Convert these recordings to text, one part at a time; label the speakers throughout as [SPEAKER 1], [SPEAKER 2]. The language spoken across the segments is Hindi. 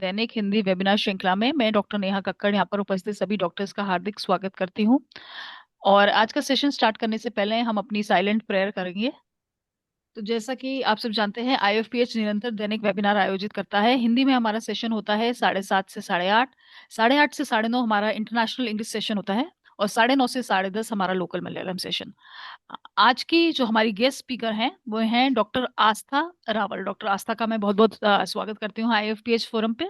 [SPEAKER 1] दैनिक हिंदी वेबिनार श्रृंखला में मैं डॉक्टर नेहा कक्कड़ यहाँ पर उपस्थित सभी डॉक्टर्स का हार्दिक स्वागत करती हूँ। और आज का सेशन स्टार्ट करने से पहले हम अपनी साइलेंट प्रेयर करेंगे। तो जैसा कि आप सब जानते हैं, आईएफपीएच निरंतर दैनिक वेबिनार आयोजित करता है। हिंदी में हमारा सेशन होता है 7:30 से 8:30, 8:30 से 9:30 हमारा इंटरनेशनल इंग्लिश सेशन होता है, और 9:30 से 10:30 हमारा लोकल मलयालम सेशन। आज की जो हमारी गेस्ट स्पीकर हैं वो हैं डॉक्टर आस्था रावल। डॉक्टर आस्था का मैं बहुत बहुत स्वागत करती हूँ आईएफपीएच फोरम पे।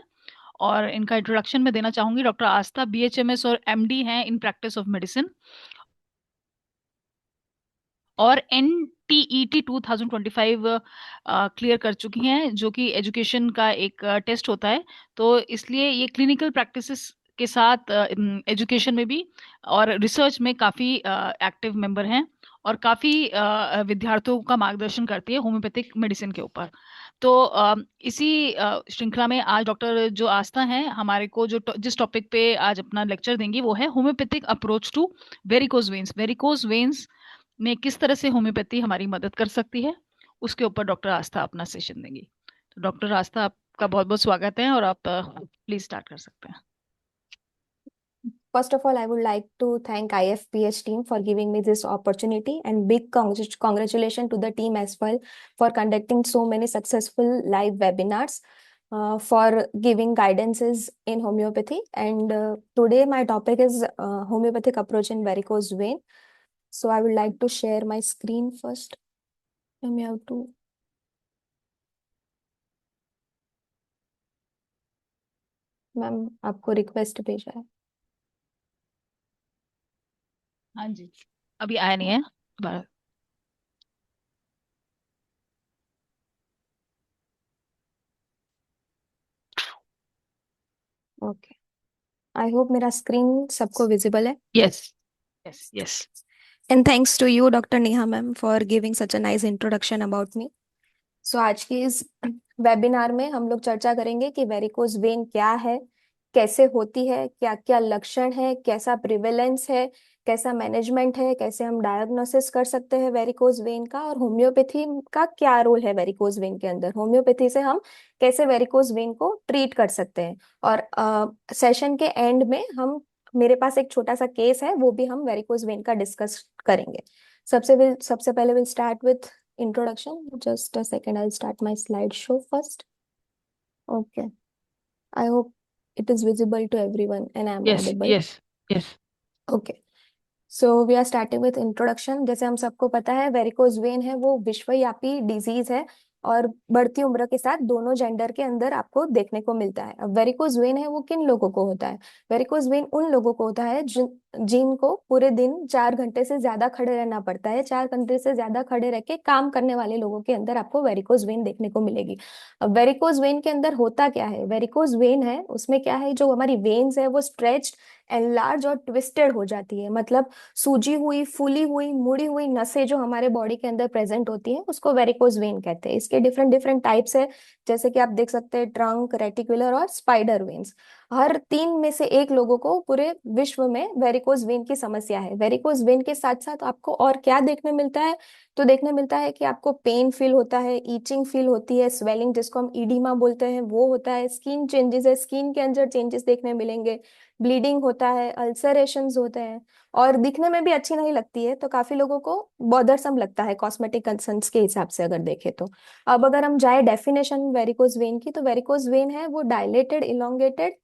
[SPEAKER 1] और इनका इंट्रोडक्शन मैं देना चाहूंगी। डॉक्टर आस्था बीएचएमएस और एमडी हैं इन प्रैक्टिस ऑफ मेडिसिन, और NTET 2025 क्लियर कर चुकी हैं, जो कि एजुकेशन का एक टेस्ट होता है। तो इसलिए ये क्लिनिकल प्रैक्टिसेस के साथ एजुकेशन में भी और रिसर्च में काफ़ी एक्टिव मेंबर हैं, और काफ़ी विद्यार्थियों का मार्गदर्शन करती है होम्योपैथिक मेडिसिन के ऊपर। तो इसी श्रृंखला में आज डॉक्टर जो आस्था हैं हमारे को जिस टॉपिक पे आज अपना लेक्चर देंगी वो है homeopathic approach to varicose veins. Varicose veins में किस तरह से होम्योपैथी हमारी मदद कर सकती है, उसके ऊपर डॉक्टर आस्था अपना सेशन देंगी। तो डॉक्टर आस्था, आपका बहुत बहुत स्वागत है, और आप प्लीज स्टार्ट कर सकते हैं।
[SPEAKER 2] First of all, I would like to thank IFPH team for giving me this opportunity, and big congratulations to the team as well for conducting so many successful live webinars, for giving guidances in homeopathy. And today my topic is homeopathic approach in varicose vein. So I would like to share my screen first. Let me have to. Ma'am, आपको रिक्वेस्ट भेजा है।
[SPEAKER 1] हाँ जी, अभी आया नहीं है दोबारा।
[SPEAKER 2] ओके, आई होप मेरा स्क्रीन सबको विजिबल है।
[SPEAKER 1] Yes, yes, yes.
[SPEAKER 2] And thanks to you, Dr. Neha ma'am, for giving such a nice introduction about me. सो आज की इस वेबिनार में हम लोग चर्चा करेंगे कि वेरिकोज वेन क्या है, कैसे होती है, क्या क्या लक्षण है, कैसा प्रिवेलेंस है, कैसा मैनेजमेंट है, कैसे हम डायग्नोसिस कर सकते हैं वेरिकोज वेन का, और होम्योपैथी का क्या रोल है वेरिकोज वेन के अंदर, होम्योपैथी से हम कैसे वेरिकोज वेन को ट्रीट कर सकते हैं। और सेशन के एंड में हम, मेरे पास एक छोटा सा केस है, वो भी हम वेरिकोज वेन का डिस्कस करेंगे। सबसे पहले will start with introduction. Just a second, I'll start my slideshow first. Okay, I hope it is visible to everyone and I'm
[SPEAKER 1] yes,
[SPEAKER 2] audible.
[SPEAKER 1] Yes, yes.
[SPEAKER 2] Okay, so we are starting with introduction. जैसे हम सबको पता है, वेरिकोज वेन है वो विश्वव्यापी डिजीज है, और बढ़ती उम्र के साथ दोनों जेंडर के अंदर आपको देखने को मिलता है। अब वेरिकोज वेन है वो किन लोगों को होता है? वेरिकोज वेन उन लोगों को होता है जिनको पूरे दिन 4 घंटे से ज्यादा खड़े रहना पड़ता है। 4 घंटे से ज्यादा खड़े रह के काम करने वाले लोगों के अंदर आपको वेरिकोज वेन देखने को मिलेगी। अब वेरिकोज वेन के अंदर होता क्या है? वेरिकोज वेन है उसमें क्या है, जो हमारी वेन्स है वो स्ट्रेच्ड, एनलार्ज और ट्विस्टेड हो जाती है। मतलब सूजी हुई, फूली हुई, मुड़ी हुई नसें जो हमारे बॉडी के अंदर प्रेजेंट होती हैं उसको वेरिकोज वेन कहते हैं। इसके डिफरेंट डिफरेंट टाइप्स है, जैसे कि आप देख सकते हैं ट्रंक, रेटिकुलर और स्पाइडर वेन्स। हर 3 में से 1 लोगों को पूरे विश्व में वेरिकोज वेन की समस्या है। वेरिकोज वेन के साथ साथ आपको और क्या देखने मिलता है? तो देखने मिलता है कि आपको पेन फील होता है, ईचिंग फील होती है, स्वेलिंग जिसको हम ईडिमा बोलते हैं वो होता है, स्किन चेंजेस है, स्किन के अंदर चेंजेस देखने मिलेंगे, ब्लीडिंग होता है, अल्सरेशंस होते हैं, और दिखने में भी अच्छी नहीं लगती है, तो काफी लोगों को बॉदरसम लगता है कॉस्मेटिक कंसर्न्स के हिसाब से अगर देखें तो। अब अगर हम जाए डेफिनेशन वेरिकोज वेन की, तो वेरिकोज वेन है वो dilated, elongated,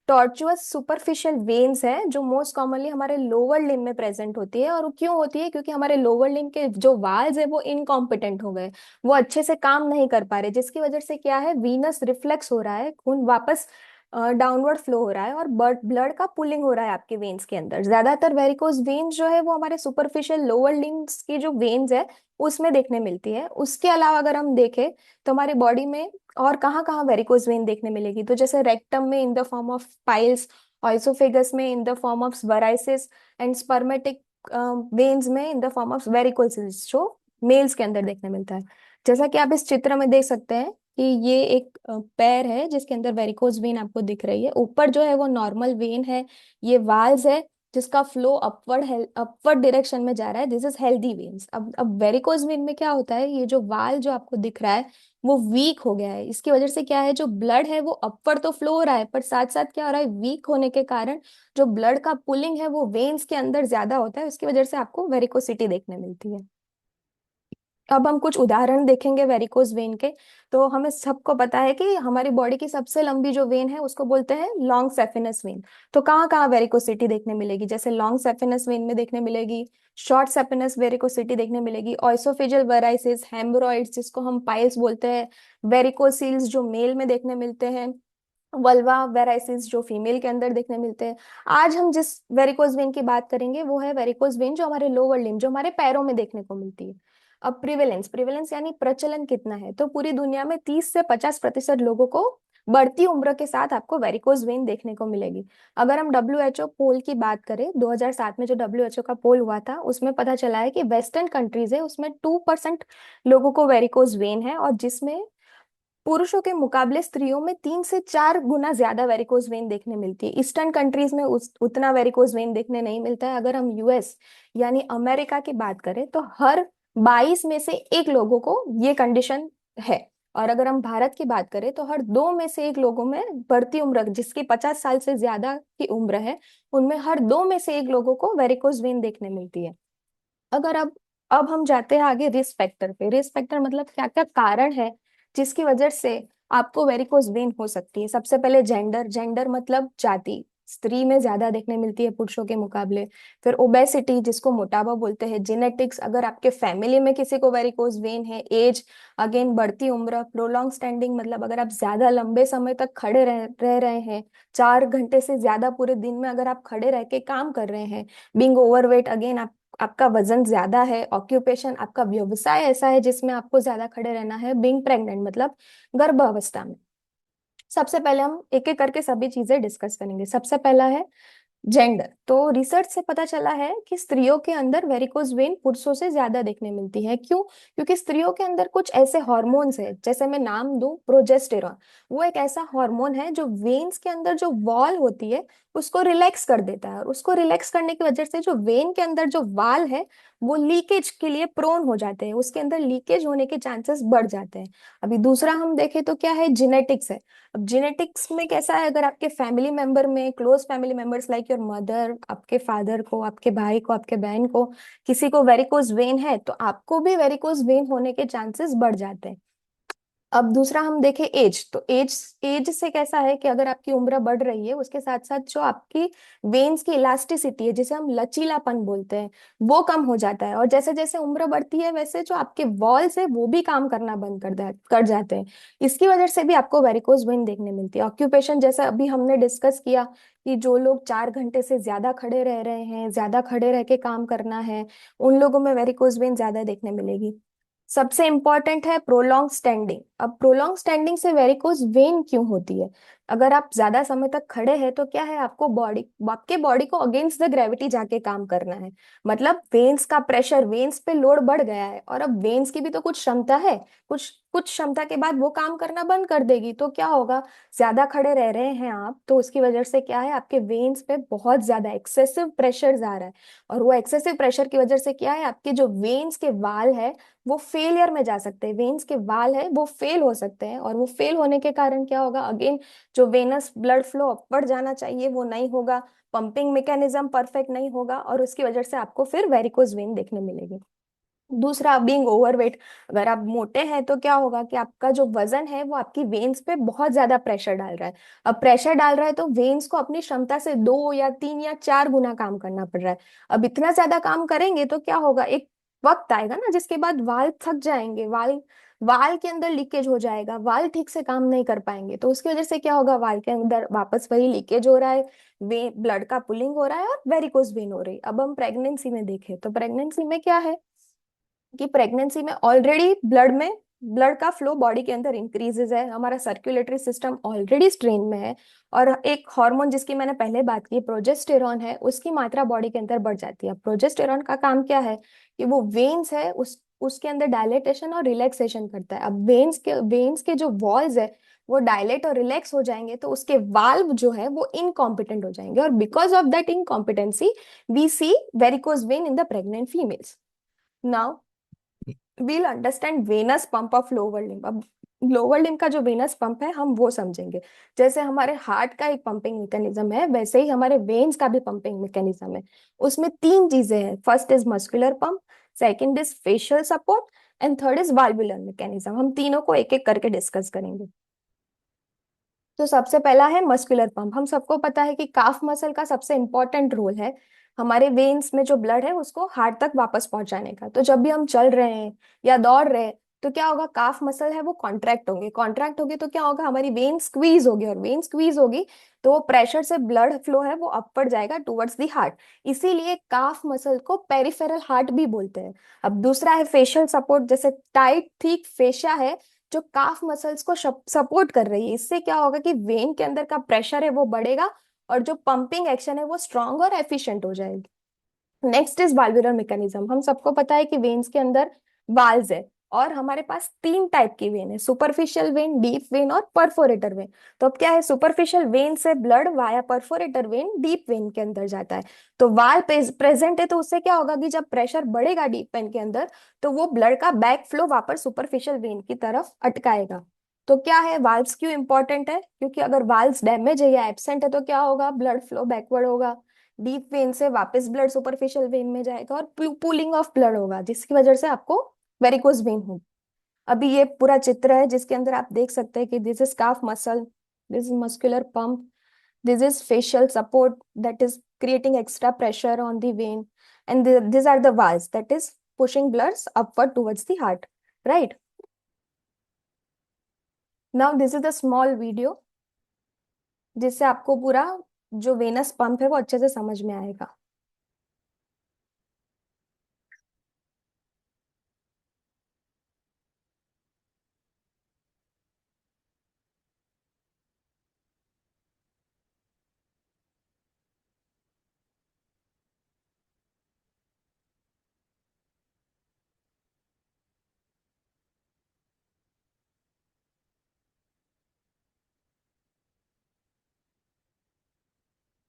[SPEAKER 2] tortuous superficial veins है जो मोस्ट कॉमनली हमारे लोअर लिम्ब में प्रेजेंट होती है। और वो क्यों होती है? क्योंकि हमारे लोअर लिम्ब के जो वाल्स है वो इनकॉम्पिटेंट हो गए, वो अच्छे से काम नहीं कर पा रहे, जिसकी वजह से क्या है, वीनस रिफ्लेक्स हो रहा है, खून वापस डाउनवर्ड फ्लो हो रहा है, और ब्लड का पुलिंग हो रहा है आपके वेन्स के अंदर। ज्यादातर वेरिकोज वेन्स जो है वो हमारे सुपरफिशियल लोअर लिम्स की जो वेन्स है उसमें देखने मिलती है। उसके अलावा अगर हम देखें तो हमारी बॉडी में और कहाँ कहाँ वेरिकोज वेन देखने मिलेगी, तो जैसे रेक्टम में in the form of piles, oesophagus में in the form of varices, and spermatic veins में in the form of varicosis, जो मेल्स के अंदर देखने मिलता है। जैसा कि आप इस चित्र में देख सकते हैं कि ये एक पैर है जिसके अंदर वेरिकोज वेन आपको दिख रही है। ऊपर जो है वो नॉर्मल वेन है, ये वाल्स है जिसका फ्लो अपवर्ड डायरेक्शन में जा रहा है, दिस इज हेल्दी वेन्स। अब वेरिकोज वेन में क्या होता है, ये जो वाल जो आपको दिख रहा है वो वीक हो गया है। इसकी वजह से क्या है, जो ब्लड है वो अपवर्ड तो फ्लो हो रहा है, पर साथ साथ क्या हो रहा है, वीक होने के कारण जो ब्लड का पुलिंग है वो वेन्स के अंदर ज्यादा होता है, उसकी वजह से आपको वेरिकोसिटी देखने मिलती है। अब हम कुछ उदाहरण देखेंगे वेरिकोज वेन के। तो हमें सबको पता है कि हमारी बॉडी की सबसे लंबी जो वेन है उसको बोलते हैं लॉन्ग सेफिनस वेन। तो कहाँ कहाँ वेरिकोसिटी देखने मिलेगी, जैसे लॉन्ग सेफिनस वेन में देखने मिलेगी, शॉर्ट सेफिनस वेरिकोसिटी देखने मिलेगी, ऑइसोफेजियल वेराइसिस, हेमोरॉइड्स जिसको हम पाइल्स बोलते हैं, वेरिकोसील्स जो मेल में देखने मिलते हैं, वल्वा वेराइसिस जो फीमेल के अंदर देखने मिलते हैं। आज हम जिस वेरिकोज वेन की बात करेंगे वो है वेरिकोज वेन जो हमारे लोअर लिम्ब, जो हमारे पैरों में देखने को मिलती है। अब प्रिवेलेंस, प्रिवेलेंस यानी प्रचलन कितना है, तो पूरी दुनिया में 30 से 50% लोगों को बढ़ती उम्र के साथ आपको वेरिकोज वेन देखने को मिलेगी। अगर हम WHO पोल की बात करें, 2007 में जो WHO का पोल हुआ था उसमें पता चला है कि वेस्टर्न कंट्रीज है उसमें 2% लोगों को वेरिकोज वेन है, और जिसमें पुरुषों के मुकाबले स्त्रियों में 3 से 4 गुना ज्यादा वेरिकोज वेन देखने मिलती है। ईस्टर्न कंट्रीज में उतना वेरिकोज वेन देखने नहीं मिलता है। अगर हम US यानी अमेरिका की बात करें तो हर 22 में से एक लोगों को ये कंडीशन है। और अगर हम भारत की बात करें तो हर 2 में से एक लोगों में बढ़ती उम्र, जिसकी 50 साल से ज्यादा की उम्र है, उनमें हर 2 में से एक लोगों को वेरिकोज वेन देखने मिलती है। अगर अब हम जाते हैं आगे रिस्क फैक्टर पे। रिस्क फैक्टर मतलब क्या क्या कारण है जिसकी वजह से आपको वेरिकोज वेन हो सकती है। सबसे पहले जेंडर, जेंडर मतलब जाति, स्त्री में ज्यादा देखने मिलती है पुरुषों के मुकाबले। फिर ओबेसिटी जिसको मोटापा बोलते हैं, जेनेटिक्स, अगर आपके फैमिली में किसी को वेरिकोज वेन है, एज, अगेन बढ़ती उम्र, प्रोलॉन्ग स्टैंडिंग मतलब अगर आप ज्यादा लंबे समय तक खड़े रह रहे हैं, 4 घंटे से ज्यादा पूरे दिन में अगर आप खड़े रह के काम कर रहे हैं, बीइंग ओवरवेट, अगेन आपका वजन ज्यादा है, ऑक्यूपेशन आपका व्यवसाय ऐसा है जिसमें आपको ज्यादा खड़े रहना है, बीइंग प्रेग्नेंट मतलब गर्भावस्था में। सबसे पहले हम एक एक करके सभी चीजें डिस्कस करेंगे। सबसे पहला है जेंडर। तो रिसर्च से पता चला है कि स्त्रियों के अंदर वेरिकोज वेन पुरुषों से ज्यादा देखने मिलती है। क्यों? क्योंकि स्त्रियों के अंदर कुछ ऐसे हॉर्मोन्स है, जैसे मैं नाम दूं प्रोजेस्टेरॉन। वो एक ऐसा हार्मोन है जो वेन्स के अंदर जो वॉल होती है उसको रिलैक्स कर देता है, और उसको रिलैक्स करने की वजह से जो वेन के अंदर जो वाल है वो लीकेज के लिए प्रोन हो जाते हैं, उसके अंदर लीकेज होने के चांसेस बढ़ जाते हैं। अभी दूसरा हम देखें तो क्या है, जेनेटिक्स है। अब जेनेटिक्स में कैसा है, अगर आपके फैमिली मेंबर में, close family members like your mother, आपके फादर को, आपके भाई को, आपके बहन को किसी को वेरिकोज वेन है तो आपको भी वेरिकोज वेन होने के चांसेस बढ़ जाते हैं। अब दूसरा हम देखें एज, तो एज, एज से कैसा है कि अगर आपकी उम्र बढ़ रही है उसके साथ साथ जो आपकी वेन्स की इलास्टिसिटी है, जिसे हम लचीलापन बोलते हैं, वो कम हो जाता है। और जैसे जैसे उम्र बढ़ती है वैसे जो आपके वॉल्स है वो भी काम करना बंद कर जाते हैं। इसकी वजह से भी आपको वेरिकोज वेन देखने मिलती है। ऑक्यूपेशन, जैसा अभी हमने डिस्कस किया कि जो लोग 4 घंटे से ज्यादा खड़े रह रहे हैं, ज्यादा खड़े रह के काम करना है, उन लोगों में वेरिकोज वेन ज्यादा देखने मिलेगी। सबसे इंपॉर्टेंट है प्रोलॉन्ग स्टैंडिंग। अब प्रोलॉन्ग स्टैंडिंग से वेरिकोज वेन क्यों होती है? अगर आप ज्यादा समय तक खड़े हैं तो क्या है, आपके बॉडी को अगेंस्ट द ग्रेविटी जाके काम करना है। मतलब वेन्स का प्रेशर, वेन्स पे लोड बढ़ गया है, और अब वेन्स की भी तो कुछ क्षमता है, कुछ कुछ क्षमता के बाद वो काम करना बंद कर देगी, तो क्या होगा, ज्यादा खड़े रह रहे हैं आप तो उसकी वजह से क्या है, आपके वेन्स पे बहुत ज्यादा एक्सेसिव प्रेशर आ रहा है। और वो एक्सेसिव प्रेशर की वजह से क्या है, आपके जो वेन्स के वाल है वो फेलियर में जा सकते हैं, वेन्स के वाल है वो फेल हो सकते हैं, और वो फेल होने के कारण क्या होगा, अगेन जो वेनस ब्लड फ्लो अपवर्ड जाना चाहिए वो नहीं होगा, पंपिंग मैकेनिज्म परफेक्ट नहीं होगा, और उसकी वजह से आपको फिर वेरिकोज वेन देखने मिलेगी। दूसरा, बीइंग ओवरवेट। अगर आप मोटे हैं तो क्या होगा कि आपका जो वजन है वो आपकी वेन्स पे बहुत ज्यादा प्रेशर डाल रहा है। अब प्रेशर डाल रहा है तो वेन्स को अपनी क्षमता से 2 या 3 या 4 गुना काम करना पड़ रहा है। अब इतना ज्यादा काम करेंगे तो क्या होगा, एक वक्त आएगा ना जिसके बाद वाल थक जाएंगे, वाल वाल के अंदर लीकेज हो जाएगा, वाल ठीक से काम नहीं कर पाएंगे, तो उसकी वजह से क्या होगा, वाल के अंदर वापस वही लीकेज हो रहा है, वे ब्लड का पुलिंग हो रहा है और वेरिकोज वेन हो रही है। अब हम प्रेगनेंसी में देखें तो प्रेगनेंसी में क्या है कि प्रेगनेंसी में ऑलरेडी ब्लड का फ्लो बॉडी के अंदर इंक्रीजेज है, हमारा सर्कुलेटरी सिस्टम ऑलरेडी स्ट्रेन में है, और एक हार्मोन जिसकी मैंने पहले बात की प्रोजेस्टेरॉन है, उसकी मात्रा बॉडी के अंदर बढ़ जाती है। प्रोजेस्टेरॉन का काम क्या है कि वो वेन्स है उसके अंदर डायलेटेशन और रिलैक्सेशन करता है। अब वेन्स के जो वॉल्स है वो डायलेट और रिलैक्स हो जाएंगे तो उसके वाल्व जो है वो इनकॉम्पिटेंट हो जाएंगे, और because of that incompetency we see varicose vein in the pregnant females. Now we'll understand venous pump of lower limb. अब लोअर लिम्ब का जो वेनस पंप है हम वो समझेंगे। जैसे हमारे हार्ट का एक पंपिंग मैकेनिज्म है, वैसे ही हमारे वेन्स का भी पंपिंग मैकेनिज्म है। उसमें तीन चीजें हैं, first is muscular pump, second is fascial support, and third is valvular mechanism. हम तीनों को एक एक करके डिस्कस करेंगे। तो सबसे पहला है मस्कुलर पंप। हम सबको पता है कि काफ मसल का सबसे इंपॉर्टेंट रोल है हमारे वेन्स में जो ब्लड है उसको हार्ट तक वापस पहुंचाने का। तो जब भी हम चल रहे हैं या दौड़ रहे हैं तो क्या होगा, काफ मसल है वो कॉन्ट्रैक्ट होंगे, कॉन्ट्रैक्ट होगी तो क्या होगा, हमारी वेन स्क्वीज होगी, और वेन स्क्वीज होगी तो प्रेशर से ब्लड फ्लो है वो अपवर्ड जाएगा टुवर्ड्स दी हार्ट। इसीलिए काफ मसल को पेरिफेरल हार्ट भी बोलते हैं। अब दूसरा है फेशियल सपोर्ट। जैसे टाइट थिक फेशिया है जो काफ मसल्स को सपोर्ट कर रही है, इससे क्या होगा कि वेन के अंदर का प्रेशर है वो बढ़ेगा और जो पंपिंग एक्शन है वो स्ट्रांग और एफिशिएंट हो जाएगी। Next is valvular mechanism. हम सबको पता है कि वेन्स के अंदर वाल्व्स है, और हमारे पास तीन टाइप की वेन है, सुपरफिशियल वेन, डीप वेन और परफोरेटर वेन। तो अब क्या है, सुपरफिशियल वेन से blood via perforator when deep vein के अंदर जाता है। तो वाल प्रेजेंट है तो उससे क्या होगा कि जब प्रेशर बढ़ेगा डीप वेन के अंदर तो वो ब्लड का बैक फ्लो वापस सुपरफिशियल वेन की तरफ अटकाएगा। तो क्या है, वाल्व्स क्यों इंपॉर्टेंट है, क्योंकि अगर वाल्व्स डैमेज है या एब्सेंट है तो क्या होगा, ब्लड फ्लो बैकवर्ड होगा, डीप वेन से वापस ब्लड सुपरफिशियल वेन में जाएगा और पूलिंग ऑफ ब्लड होगा, जिसकी वजह से आपको वेरिकोज वेन होगी। अभी ये पूरा चित्र है जिसके अंदर आप देख सकते हैं कि this is calf muscle, this is muscular pump, this is fascial support that is creating extra pressure on the vein, and these are the valves that is pushing blood upward towards the heart, right? Now this is the small video जिससे आपको पूरा जो वेनस पंप है वो अच्छे से समझ में आएगा।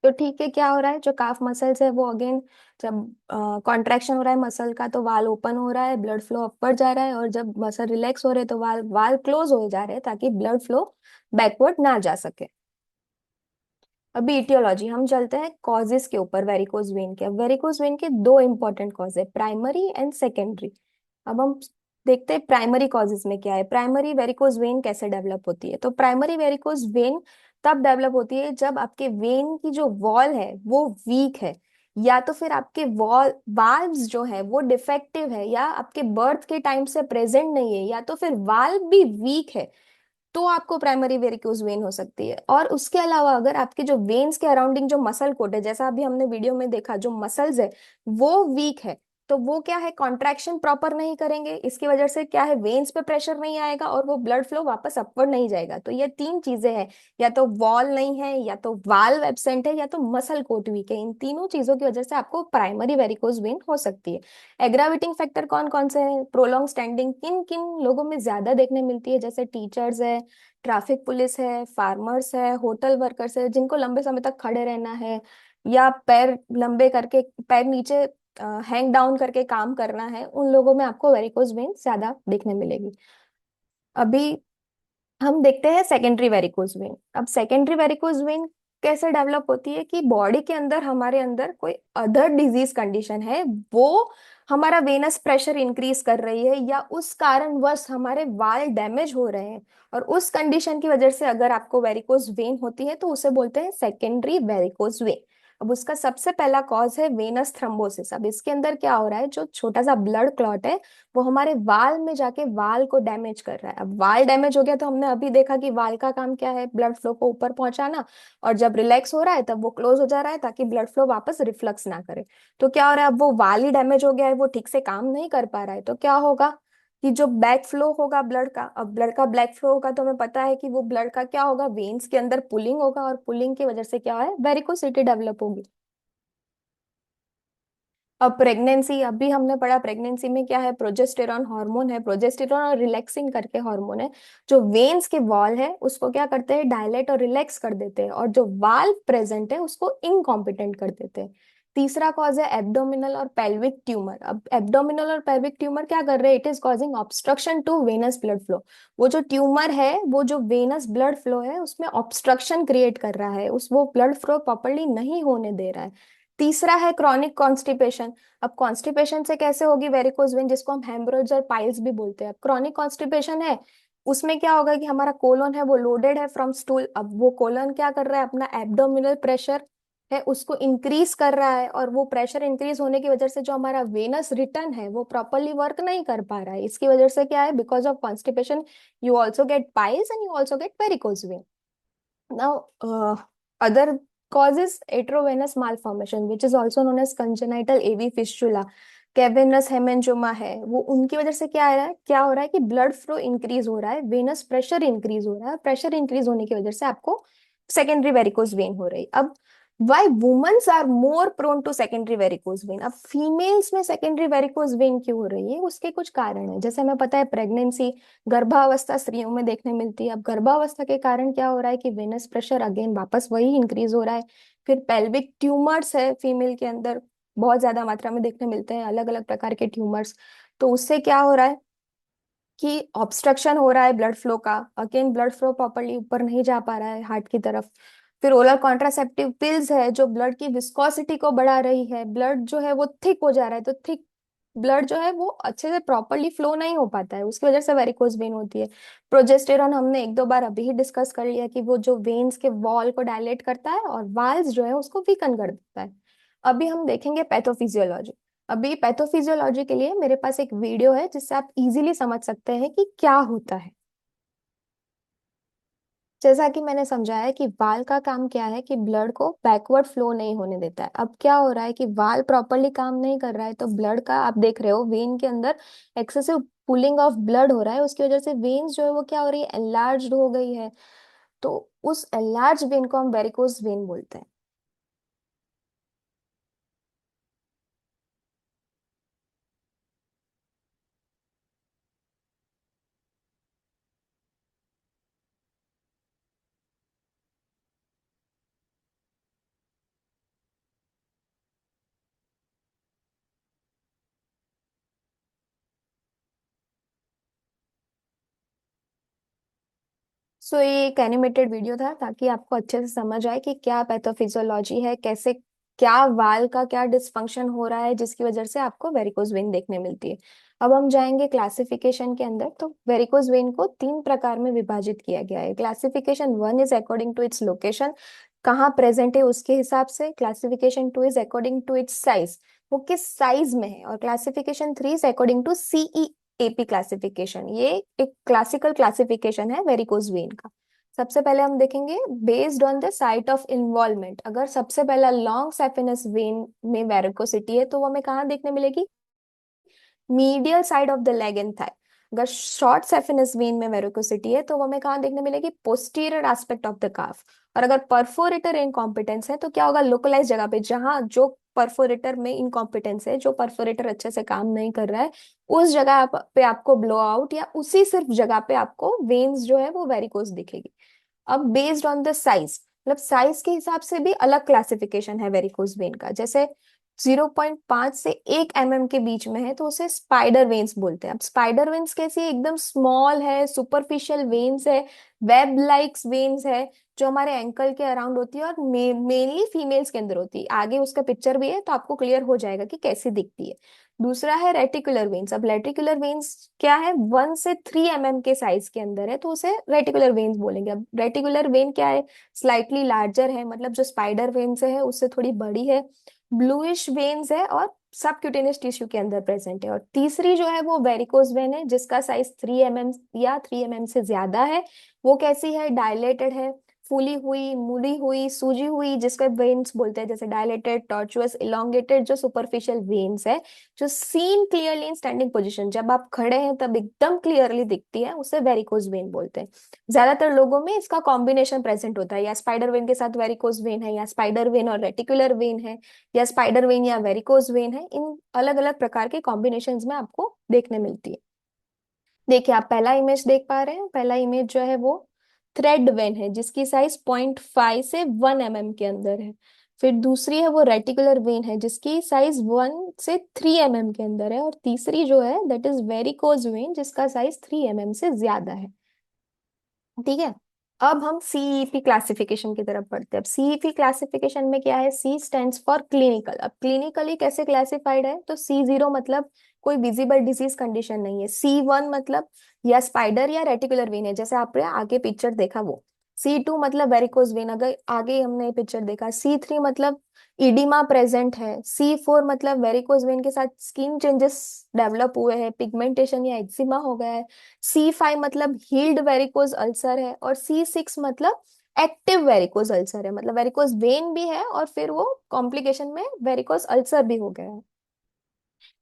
[SPEAKER 2] तो ठीक है, क्या हो रहा है, जो काफ मसल्स है वो अगेन जब कॉन्ट्रैक्शन हो रहा है मसल का तो वाल ओपन हो रहा है, ब्लड फ्लो अपर जा रहा है, और जब मसल रिलैक्स हो रहे हैं तो वाल वाल क्लोज हो जा रहे हैं ताकि ब्लड फ्लो बैकवर्ड ना जा सके। अभी इटियोलॉजी हम चलते हैं कॉजेस के ऊपर वेरिकोज वेन के। वेरिकोज वेन के दो इंपॉर्टेंट कॉज है, प्राइमरी एंड सेकेंडरी। अब हम देखते हैं प्राइमरी कॉजेस में क्या है, प्राइमरी वेरिकोज वेन कैसे डेवलप होती है। तो प्राइमरी वेरिकोज वेन तब डेवलप होती है जब आपके वेन की जो वॉल है वो वीक है, या तो फिर आपके वॉल वाल्व्स जो है वो डिफेक्टिव है, या आपके बर्थ के टाइम से प्रेजेंट नहीं है, या तो फिर वाल्व भी वीक है, तो आपको प्राइमरी वेरिकोज वेन हो सकती है। और उसके अलावा अगर आपके जो वेन्स के अराउंडिंग जो मसल कोट है, जैसा अभी हमने वीडियो में देखा, जो मसल्स है वो वीक है, तो वो क्या है, कॉन्ट्रैक्शन प्रॉपर नहीं करेंगे, इसकी वजह से क्या है, वेन्स पे प्रेशर नहीं आएगा और वो ब्लड फ्लो वापस अपवर्ड नहीं जाएगा। तो ये तीन चीजें हैं, या तो वॉल नहीं है, या तो वाल्व एब्सेंट है, या तो मसल कोट वीक है। इन तीनों चीजों की वजह से आपको प्राइमरी वेरिकोज वेन हो सकती है। एग्रावेटिंग फैक्टर कौन कौन से हैं, प्रोलॉन्ग स्टैंडिंग किन किन लोगों में ज्यादा देखने मिलती है, जैसे टीचर्स है, ट्रैफिक पुलिस है, फार्मर्स है, होटल वर्कर्स है, जिनको लंबे समय तक खड़े रहना है, या पैर लंबे करके पैर नीचे हैंग डाउन करके काम करना है, उन लोगों में आपको वेरिकोज वेन ज्यादा देखने मिलेगी। अभी हम देखते हैं सेकेंडरी वेरिकोज वेन। अब सेकेंडरी वेरिकोज वेन कैसे डेवलप होती है कि बॉडी के अंदर हमारे अंदर कोई अदर डिजीज कंडीशन है, वो हमारा वेनस प्रेशर इंक्रीज कर रही है, या उस कारणवश हमारे वाल डैमेज हो रहे हैं, और उस कंडीशन की वजह से अगर आपको वेरिकोज वेन होती है तो उसे बोलते हैं सेकेंडरी वेरिकोज वेन। अब उसका सबसे पहला कॉज है वेनस थ्रोम्बोसिस। अब इसके अंदर क्या हो रहा है, जो छोटा सा ब्लड क्लॉट है वो हमारे वाल में जाके वाल को डैमेज कर रहा है। अब वाल डैमेज हो गया तो हमने अभी देखा कि वाल का काम क्या है, ब्लड फ्लो को ऊपर पहुंचाना, और जब रिलैक्स हो रहा है तब वो क्लोज हो जा रहा है ताकि ब्लड फ्लो वापस रिफ्लक्स ना करे। तो क्या हो रहा है, अब वो वाल ही डैमेज हो गया है, वो ठीक से काम नहीं कर पा रहा है, तो क्या होगा कि जो बैक फ्लो होगा ब्लड का, अब ब्लड का ब्लैक फ्लो होगा तो हमें पता है कि वो ब्लड का क्या होगा, वेन्स के अंदर पुलिंग होगा, और पुलिंग की वजह से क्या है, वेरिकोसिटी डेवलप होगी। अब प्रेगनेंसी, अभी हमने पढ़ा प्रेगनेंसी में क्या है, प्रोजेस्टेरॉन हार्मोन है, प्रोजेस्टेरॉन और रिलैक्सिंग करके हार्मोन है, जो वेन्स के वॉल है उसको क्या करते हैं, डायलेट और रिलैक्स कर देते हैं, और जो वाल्व प्रेजेंट है उसको इनकॉम्पिटेंट कर देते हैं। तीसरा कॉज है एब्डोमिनल और पेल्विक ट्यूमर। अब एब्डोमिनल और पेल्विक ट्यूमर क्या कर रहे हैं, it is causing obstruction to venous blood flow. वो जो ट्यूमर है, वो जो वेनस ब्लड फ्लो है उसमें ऑब्स्ट्रक्शन क्रिएट कर रहा है, उस वो ब्लड फ्लो प्रॉपरली नहीं होने दे रहा है। तीसरा है क्रॉनिक कॉन्स्टिपेशन। अब कॉन्स्टिपेशन से कैसे होगी वेरिकोज वेन, जिसको हम हेमरोइड्स और पाइल्स भी बोलते हैं। अब क्रॉनिक कॉन्स्टिपेशन है, उसमें क्या होगा कि हमारा कोलन है वो लोडेड है फ्रॉम स्टूल। अब वो कोलन क्या कर रहा है, अपना एब्डोमिनल प्रेशर है उसको इंक्रीज कर रहा है, और वो प्रेशर इंक्रीज होने की वजह से जो हमारा वेनस रिटर्न है वो प्रॉपरली वर्क नहीं कर पा रहा है। इसकी वजह से क्या है, because of constipation you also get piles and you also get varicose vein. Now, other causes atriovenous malformation, which is also known as congenital AV fistula, कैवेनस हेमेंजोमा है, वो उनकी वजह से क्या है, क्या हो रहा है कि ब्लड फ्लो इंक्रीज हो रहा है, वेनस प्रेशर इंक्रीज हो रहा है, प्रेशर इंक्रीज होने की वजह से आपको सेकेंडरी वेरिकोज वेन हो रही। अब why womens are more prone to secondary varicose vein, अब फीमेल्स में सेकेंडरी वेरिकोज वेन क्यों हो रही है, उसके कुछ कारण है। जैसे हमें पता है प्रेगनेंसी, गर्भावस्था स्त्रियों में देखने मिलती है। अब गर्भावस्था के कारण क्या हो रहा है कि वेनस प्रेशर अगेन वापस वही इंक्रीज हो रहा है। फिर पेल्विक ट्यूमर्स है फीमेल के अंदर, बहुत ज्यादा मात्रा में देखने मिलते हैं अलग अलग प्रकार के ट्यूमर्स। तो उससे क्या हो रहा है कि ऑब्स्ट्रक्शन हो रहा है ब्लड फ्लो का, अगेन ब्लड फ्लो प्रॉपरली ऊपर नहीं जा पा रहा है हार्ट की तरफ। फिर ओरल कॉन्ट्रासेप्टिव पिल्स है जो ब्लड की विस्कोसिटी को बढ़ा रही है, ब्लड जो है वो थिक हो जा रहा है, तो थिक ब्लड जो है वो अच्छे से प्रॉपरली फ्लो नहीं हो पाता है, उसकी वजह से वेरिकोज वेन होती है। प्रोजेस्टेरॉन हमने एक दो बार अभी ही डिस्कस कर लिया कि वो जो वेन्स के वॉल को डायलेट करता है और वाल्स जो है उसको वीकन कर देता है। अभी हम देखेंगे पैथोफिजियोलॉजी। अभी पैथोफिजियोलॉजी के लिए मेरे पास एक वीडियो है जिससे आप इजीली समझ सकते हैं कि क्या होता है। जैसा कि मैंने समझाया कि वाल का काम क्या है कि ब्लड को बैकवर्ड फ्लो नहीं होने देता है। अब क्या हो रहा है कि वाल प्रॉपरली काम नहीं कर रहा है, तो ब्लड का आप देख रहे हो वेन के अंदर एक्सेसिव पुलिंग ऑफ ब्लड हो रहा है, उसकी वजह से वेन्स जो है वो क्या हो रही है, एनलार्ज्ड हो गई है। तो उस एनलार्ज वेन को हम वेरिकोज वेन बोलते हैं। सो ये एक एनिमेटेड वीडियो था ताकि आपको अच्छे से समझ आए कि क्या पैथोफिजियोलॉजी है, कैसे क्या वाल का क्या डिसफंक्शन हो रहा है जिसकी वजह से आपको वेरिकोज वेन देखने मिलती है। अब हम जाएंगे क्लासिफिकेशन के अंदर। तो वेरिकोज वेन को तीन प्रकार में विभाजित किया गया है। Classification one is according to its location, कहाँ प्रेजेंट है उसके हिसाब से। Classification two is according to its size, वो किस साइज में है। और classification three is according to CEAP classification, ये एक क्लासिकल क्लासिफिकेशन है वेरिकोज वेन का। सबसे पहले हम देखेंगे based on the site of involvement. अगर सबसे पहला लॉन्ग सैफिनस वेन में वेरिकोसिटी है तो वो हमें कहाँ देखने मिलेगी, medial side of the leg and thigh. अगर शॉर्ट सेफिनस वेन में वेरिकोसिटी है तो वो हमें कहाँ देखने मिलेगी, posterior aspect of the calf. और अगर परफोरेटर इनकॉम्पिटेंस है तो क्या होगा, लोकलाइज जगह पे, जहां जो परफोरेटर में इनकॉम्पिटेंस है, जो परफोरेटर अच्छे से काम नहीं कर रहा है, उस जगह पे आपको ब्लो आउट या उसी सिर्फ जगह पे आपको वेन्स जो है वो वेरिकोज दिखेगी। अब बेस्ड ऑन द साइज, मतलब साइज के हिसाब से भी अलग क्लासिफिकेशन है वेरिकोज वेन का। जैसे 0.5 से 1 mm के बीच में है तो उसे स्पाइडर वेन्स बोलते हैं। अब स्पाइडर वेन्स कैसी है, एकदम स्मॉल है, सुपरफिशियल वेन्स है, वेब लाइक्स वेन्स है, जो हमारे एंकल के अराउंड होती है और मेनली फीमेल्स के अंदर होती है। आगे उसका पिक्चर भी है तो आपको क्लियर हो जाएगा कि कैसी दिखती है। दूसरा है रेटिकुलर वेन्स। अब रेटिकुलर वेन्स क्या है, 1 से 3 mm के साइज के अंदर है तो उसे रेटिकुलर वेन्स बोलेंगे। अब रेटिकुलर वेन क्या है, स्लाइटली लार्जर है, मतलब जो स्पाइडर वेन से है उससे थोड़ी बड़ी है, ब्लूइश वेन्स है और सबक्यूटेनियस टिश्यू के अंदर प्रेजेंट है। और तीसरी जो है वो वेरिकोज वेन है जिसका साइज 3 mm या 3 mm से ज्यादा है। वो कैसी है, डायलेटेड है, फूली हुई, मुड़ी हुई, सूजी हुई, जिसको वेन्स बोलते हैं, जैसे डायलेटेड, टॉर्चुअस, इलोंगेटेड, जो सुपरफिशियल वेन्स है, जो seen clearly in standing position, जब आप खड़े हैं तब एकदम क्लियरली दिखती है, उसे वेरिकोज वेन बोलते हैं। ज्यादातर लोगों में इसका कॉम्बिनेशन प्रेजेंट होता है, या स्पाइडर वेन के साथ वेरिकोज वेन है, या स्पाइडर वेन और रेटिकुलर वेन है, या स्पाइडर वेन या वेरिकोज वेन है। इन अलग अलग प्रकार के कॉम्बिनेशन में आपको देखने मिलती है। देखिए, आप पहला इमेज देख पा रहे हैं। पहला इमेज जो है वो थ्रेड वेन है, जिसकी साइज 0.5 से 1 mm के अंदर है। फिर दूसरी है वो रेटिकुलर वेन है, जिसकी साइज 1 से 3 mm के अंदर है। और तीसरी जो है दैट इज वेरिकोज वेन, जिसका साइज 3 mm से ज्यादा है। ठीक है। अब हम सीईपी क्लासिफिकेशन की तरफ बढ़ते हैं। अब सीईपी क्लासिफिकेशन में क्या है, सी स्टैंड्स फॉर क्लिनिकल। अब क्लिनिकली कैसे क्लासिफाइड है, तो C0 मतलब कोई विजिबल डिजीज कंडीशन नहीं है। C1 मतलब या स्पाइडर या रेटिकुलर वेन है, जैसे आपने आगे पिक्चर देखा वो। C2 मतलब वेरिकोज वेन, अगर आगे हमने पिक्चर देखा। C3 मतलब इडिमा प्रेजेंट है। C4 मतलब वेरिकोज वेन के साथ स्किन चेंजेस डेवलप हुए हैं, पिगमेंटेशन या एक्जिमा हो गया है। C5 मतलब हील्ड वेरिकोज अल्सर है। और C6 मतलब एक्टिव वेरिकोज अल्सर है, मतलब वेरिकोज वेन भी है और फिर वो कॉम्प्लिकेशन में वेरिकोज अल्सर भी हो गया है।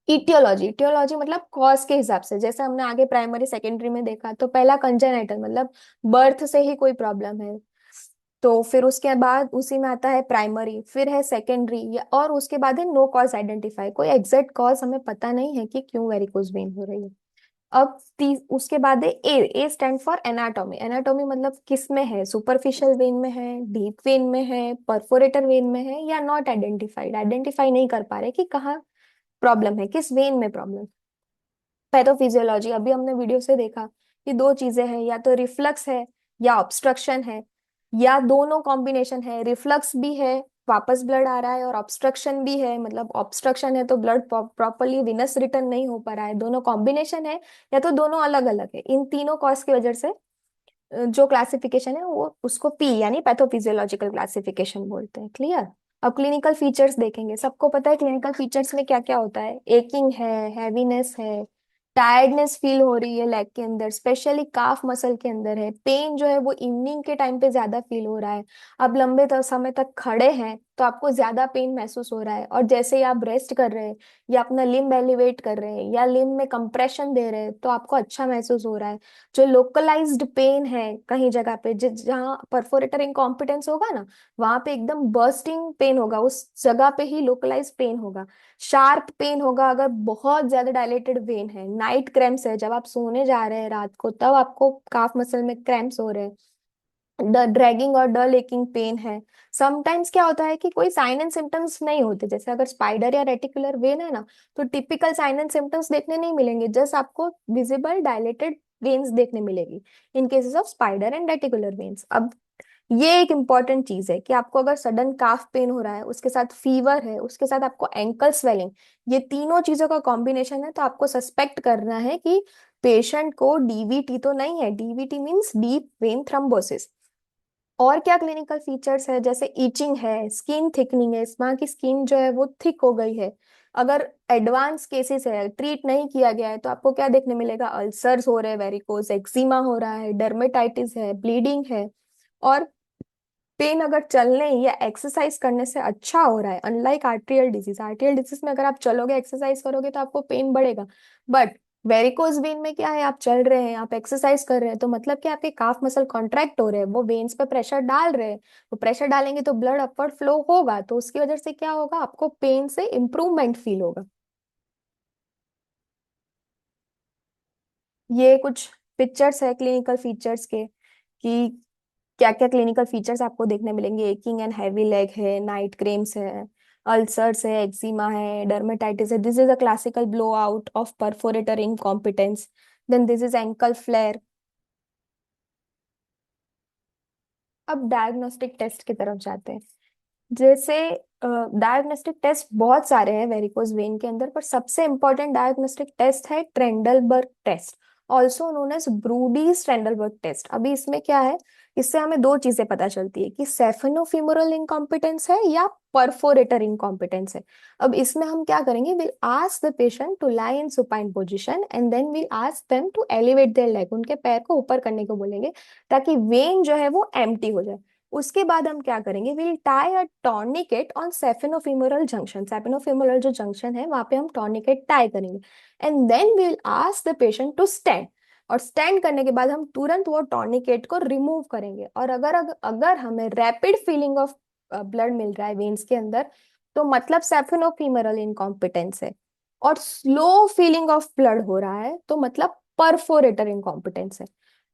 [SPEAKER 2] इटियोलॉजी, इटियोलॉजी मतलब कॉज के हिसाब से, जैसे हमने आगे प्राइमरी सेकेंडरी में देखा, तो पहला कंजेनाइटल मतलब बर्थ से ही कोई प्रॉब्लम है। तो फिर उसके बाद उसी में आता है प्राइमरी, फिर है सेकेंडरी, या और उसके बाद है नो कॉज आइडेंटिफाई, कोई एग्जैक्ट कॉज हमें पता नहीं है कि क्यों वेरिकोज वेन हो रही है। अब उसके बाद है ए। ए स्टैंड फॉर एनाटॉमी। एनाटॉमी मतलब किस में है, सुपरफिशियल वेन में है, डीप वेन में है, परफोरेटर वेन में है, या नॉट आइडेंटिफाइड, आइडेंटिफाई नहीं कर पा रहे कि कहाँ प्रॉब्लम है, किस वेन में प्रॉब्लम। पैथोफिजियोलॉजी, अभी हमने वीडियो से देखा कि दो चीजें हैं, या तो रिफ्लक्स है या ऑब्स्ट्रक्शन है, या दोनों कॉम्बिनेशन है। रिफ्लक्स भी है, वापस ब्लड आ रहा है, और ऑब्स्ट्रक्शन भी है, मतलब ऑब्स्ट्रक्शन है तो ब्लड प्रॉपरली विनस रिटर्न नहीं हो पा रहा है। दोनों कॉम्बिनेशन है, या तो दोनों अलग अलग है। इन तीनों कॉज की वजह से जो क्लासिफिकेशन है वो उसको पी यानी पैथोफिजियोलॉजिकल क्लासिफिकेशन बोलते हैं। क्लियर। अब क्लिनिकल फीचर्स देखेंगे। सबको पता है क्लिनिकल फीचर्स में क्या क्या होता है, एकिंग है, हैवीनेस है, टायर्डनेस फील हो रही है लेग के अंदर, स्पेशली काफ मसल के अंदर है। पेन जो है वो इवनिंग के टाइम पे ज्यादा फील हो रहा है। अब लंबे समय तक खड़े हैं तो आपको ज्यादा पेन महसूस हो रहा है, और जैसे ही आप रेस्ट कर रहे हैं या अपना लिम्ब एलिवेट कर रहे हैं या लिम्ब में कंप्रेशन दे रहे हैं तो आपको अच्छा महसूस हो रहा है। जो लोकलाइज्ड पेन है कहीं जगह पे, जहाँ परफोरेटर इनकॉम्पिटेंस होगा ना, वहां पे एकदम बर्स्टिंग पेन होगा, उस जगह पे ही लोकलाइज पेन होगा। शार्प पेन होगा अगर बहुत ज्यादा डायलेटेड वेन है। नाइट क्रैम्प्स है, जब आप सोने जा रहे हैं रात को तब आपको काफ मसल में क्रैम्प्स हो रहे हैं। द ड्रैगिंग और डल एकिंग पेन है। समटाइम्स क्या होता है कि कोई साइन एंड सिम्टम्स नहीं होते, जैसे अगर स्पाइडर या रेटिकुलर वेन है ना, तो टिपिकल साइन एंड सिम्टम्स देखने नहीं मिलेंगे, जस्ट आपको विजिबल डायलेटेड वेन्स देखने मिलेगी in cases of spider and reticular veins. अब ये एक इंपॉर्टेंट चीज है कि आपको अगर सडन काफ पेन हो रहा है, उसके साथ फीवर है, उसके साथ आपको एंकल स्वेलिंग, ये तीनों चीजों का कॉम्बिनेशन है, तो आपको सस्पेक्ट करना है कि पेशेंट को डीवीटी तो नहीं है। DVT means deep vein thrombosis. और क्या क्लिनिकल फीचर्स है, जैसे ईचिंग है, स्किन थिकनिंग है, वहाँ की स्किन जो है वो थिक हो गई है। अगर एडवांस केसेस है, ट्रीट नहीं किया गया है, तो आपको क्या देखने मिलेगा, अल्सर्स हो रहे हैं, वेरिकोस, एक्जिमा हो रहा है, डर्मेटाइटिस है, ब्लीडिंग है। और पेन अगर चलने या एक्सरसाइज करने से अच्छा हो रहा है, unlike arterial disease. Arterial disease में अगर आप चलोगे, एक्सरसाइज करोगे तो आपको पेन बढ़ेगा। बट वेरिकोज वेन में क्या है, आप चल रहे हैं, आप एक्सरसाइज कर रहे हैं, तो मतलब कि आपके काफ मसल कॉन्ट्रैक्ट हो रहे हैं, वो वेन्स पे प्रेशर डाल रहे हैं। वो प्रेशर डालेंगे तो ब्लड अपवर्ड फ्लो होगा, तो उसकी वजह से क्या होगा, आपको पेन से इम्प्रूवमेंट फील होगा। ये कुछ पिक्चर्स है क्लिनिकल फीचर्स के, कि क्या क्या क्लिनिकल फीचर्स आपको देखने मिलेंगे। एकिंग एंड हैवी लेग है, नाइट क्रेम्स है, अल्सर्स है, एक्जिमा है, डर्मेटाइटिस है। This is a classical blow out of perforator incompetence. Then this is ankle flare. अब डायग्नोस्टिक टेस्ट की तरफ जाते हैं। जैसे डायग्नोस्टिक टेस्ट बहुत सारे हैं वेरिकोज वेन के अंदर, पर सबसे इंपॉर्टेंट डायग्नोस्टिक टेस्ट है Trendelenburg test, also known as Brodie's Trendelenburg test. अभी इसमें क्या है, इससे हमें दो चीजें पता चलती है कि सेफेनोफिमोरल इनकॉम्पिटेंस है या परफोरेटर इनकॉम्पिटेंस है। अब इसमें हम क्या करेंगे, will ask the patient to lie in supine position and then will ask them to elevate their leg, उनके पैर को ऊपर करने को बोलेंगे ताकि वेन जो है वो एम्प्टी हो जाए। उसके बाद हम क्या करेंगे, will tie a tourniquet on saphenofemoral junction, saphenofemoral जो जंक्शन है वहां पे हम टॉर्निकेट टाई करेंगे, and then will ask the patient to stand, और स्टैंड करने के बाद हम तुरंत वो टॉर्निकेट को रिमूव करेंगे। और अगर हमें रैपिड फीलिंग ऑफ ब्लड मिल रहा है वेन्स के अंदर, तो मतलब सेफिनोफिमोरल इनकॉम्पिटेंस है, और स्लो फीलिंग ऑफ ब्लड हो रहा है तो मतलब परफोरेटर इनकॉम्पिटेंस है।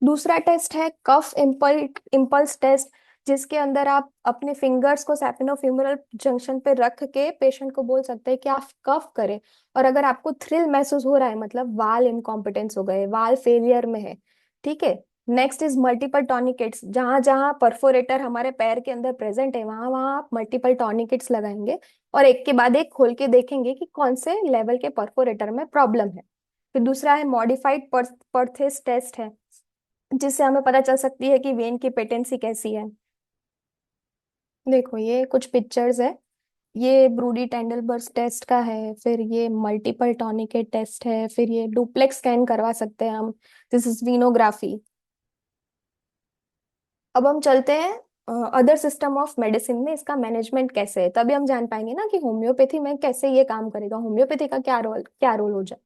[SPEAKER 2] दूसरा टेस्ट है कफ इम्पल्स टेस्ट, जिसके अंदर आप अपने फिंगर्स को सैपिनोफिमरल जंक्शन पे रख के पेशेंट को बोल सकते हैं कि आप कफ करें, और अगर आपको थ्रिल महसूस हो रहा है मतलब वाल इनकॉम्पिटेंस हो गए, वाल फेलियर में है। ठीक है। नेक्स्ट इज मल्टीपल टॉर्निकेट्स, जहां जहां परफोरेटर हमारे पैर के अंदर प्रेजेंट है वहां वहां आप मल्टीपल टॉर्निकेट्स लगाएंगे, और एक के बाद एक खोल के देखेंगे कि कौन से लेवल के परफोरेटर में प्रॉब्लम है। फिर दूसरा है मॉडिफाइड परथेस टेस्ट है, जिससे हमें पता चल सकती है कि वेन की पेटेंसी कैसी है। देखो ये कुछ पिक्चर्स है, ये ब्रूडी टेंडलबर्ग टेस्ट का है, फिर ये मल्टीपल टॉनिकेट टेस्ट है, फिर ये डुप्लेक्स स्कैन करवा सकते हैं हम, दिस इज वीनोग्राफी। अब हम चलते हैं अदर सिस्टम ऑफ मेडिसिन में इसका मैनेजमेंट कैसे है, तभी हम जान पाएंगे ना कि होम्योपैथी में कैसे ये काम करेगा, होम्योपैथी का क्या रोल हो जाए।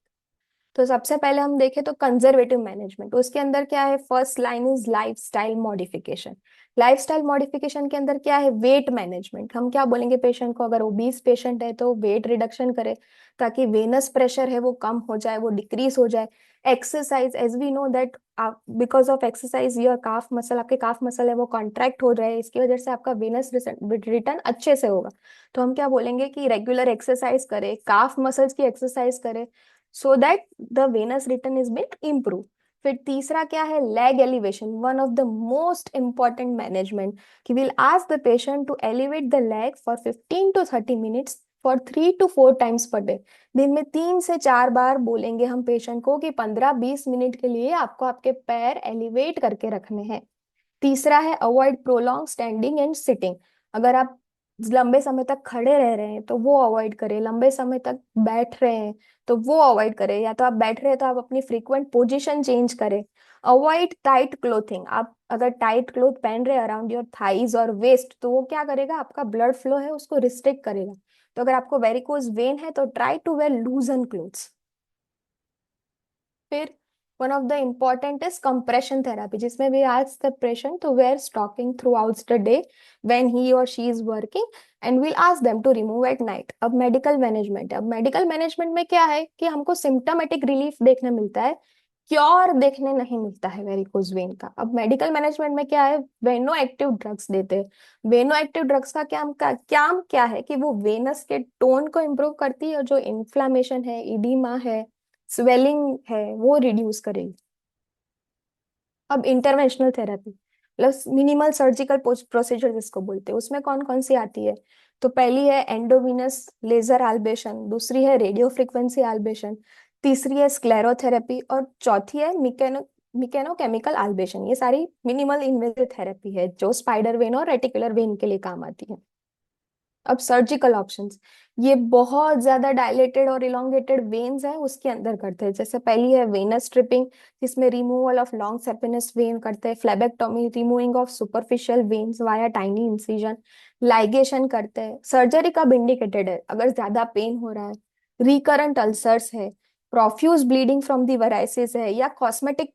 [SPEAKER 2] तो सबसे पहले हम देखें तो कंजर्वेटिव मैनेजमेंट, उसके अंदर क्या है, first line is lifestyle modification. Lifestyle modification के अंदर क्या है, वेट मैनेजमेंट। हम क्या बोलेंगे पेशेंट को, अगर ओबीस पेशेंट है तो वेट रिडक्शन करे ताकि वेनस प्रेशर है वो कम हो जाए, वो डिक्रीज हो जाए। Exercise, as we know that because of exercise your calf muscle, आपके काफ मसल है वो कॉन्ट्रैक्ट हो रहे हैं, इसकी वजह से आपका वेनस रिटर्न अच्छे से होगा। तो हम क्या बोलेंगे कि रेगुलर एक्सरसाइज करे, काफ मसल्स की एक्सरसाइज करे, so that the venous return is bin improve. फिर तीसरा क्या है, leg elevation, one of the most important management, कि will ask the patient to elevate the leg for 15 to 30 minutes for 3 to 4 times per day. दिन में 3 से 4 बार बोलेंगे हम पेशेंट को कि 15-20 मिनट के लिए आपको आपके पैर एलिवेट करके रखने हैं। तीसरा है avoid prolong standing and sitting, अगर आप लंबे समय तक खड़े रह रहे हैं तो वो अवॉइड करें, लंबे समय तक बैठ रहे हैं तो वो अवॉइड करें, या तो आप बैठ रहे हैं तो आप अपनी फ्रीक्वेंट पोजीशन चेंज करें। अवॉइड टाइट क्लोथिंग, आप अगर टाइट क्लोथ पहन रहे हैं अराउंड योर थाइज और वेस्ट तो वो क्या करेगा, आपका ब्लड फ्लो है उसको रिस्ट्रिक्ट करेगा। तो अगर आपको वेरिकोज वेन है तो try to wear loosen clothes. फिर one of the important is compression therapy, जिसमें भी ask the patient to wear stocking throughout the day when he or she is working, and will ask them to remove at night. अब मेडिकल मैनेजमेंट है, अब मेडिकल मैनेजमेंट में क्या है कि हमको सिम्टोमेटिक रिलीफ देखने मिलता है, क्योर देखने नहीं मिलता है वेरिकोज वेन का। अब मेडिकल मैनेजमेंट में क्या है, वेनो एक्टिव ड्रग्स देते हैं। वेनो एक्टिव ड्रग्स का काम क्या है कि वो वेनस के टोन को इम्प्रूव करती है, और जो इन्फ्लामेशन है, इडीमा है, स्वेलिंग है, वो रिड्यूस करेगी। अब interventional therapy plus minimal surgical procedure जिसको बोलते हैं, उसमें कौन कौन सी आती है, तो पहली है एंडोविनस लेजर एल्बेशन, दूसरी है रेडियो फ्रिक्वेंसी एल्बेशन, तीसरी है स्क्लेरोथेरेपी, और चौथी है मिकेनोकेमिकल एल्बेशन। ये सारी मिनिमल इन्वेसिव थेरेपी है जो स्पाइडर वेन और रेटिकुलर वेन के लिए काम आती है। अब सर्जिकल ऑप्शंस, ये बहुत ज्यादा डायलेटेड और इलोंगेटेड वेन्स है उसके अंदर करते हैं, जैसे पहली है वेनस स्ट्रिपिंग, जिसमें removal of long saphenous vein करते हैं, phlebectomy, removing of superficial veins via tiny incision, ligation करते हैं। सर्जरी कब इंडिकेटेड है, अगर ज्यादा पेन हो रहा है, रिकरेंट अल्सर्स है, profuse bleeding from the varices है, या कॉस्मेटिक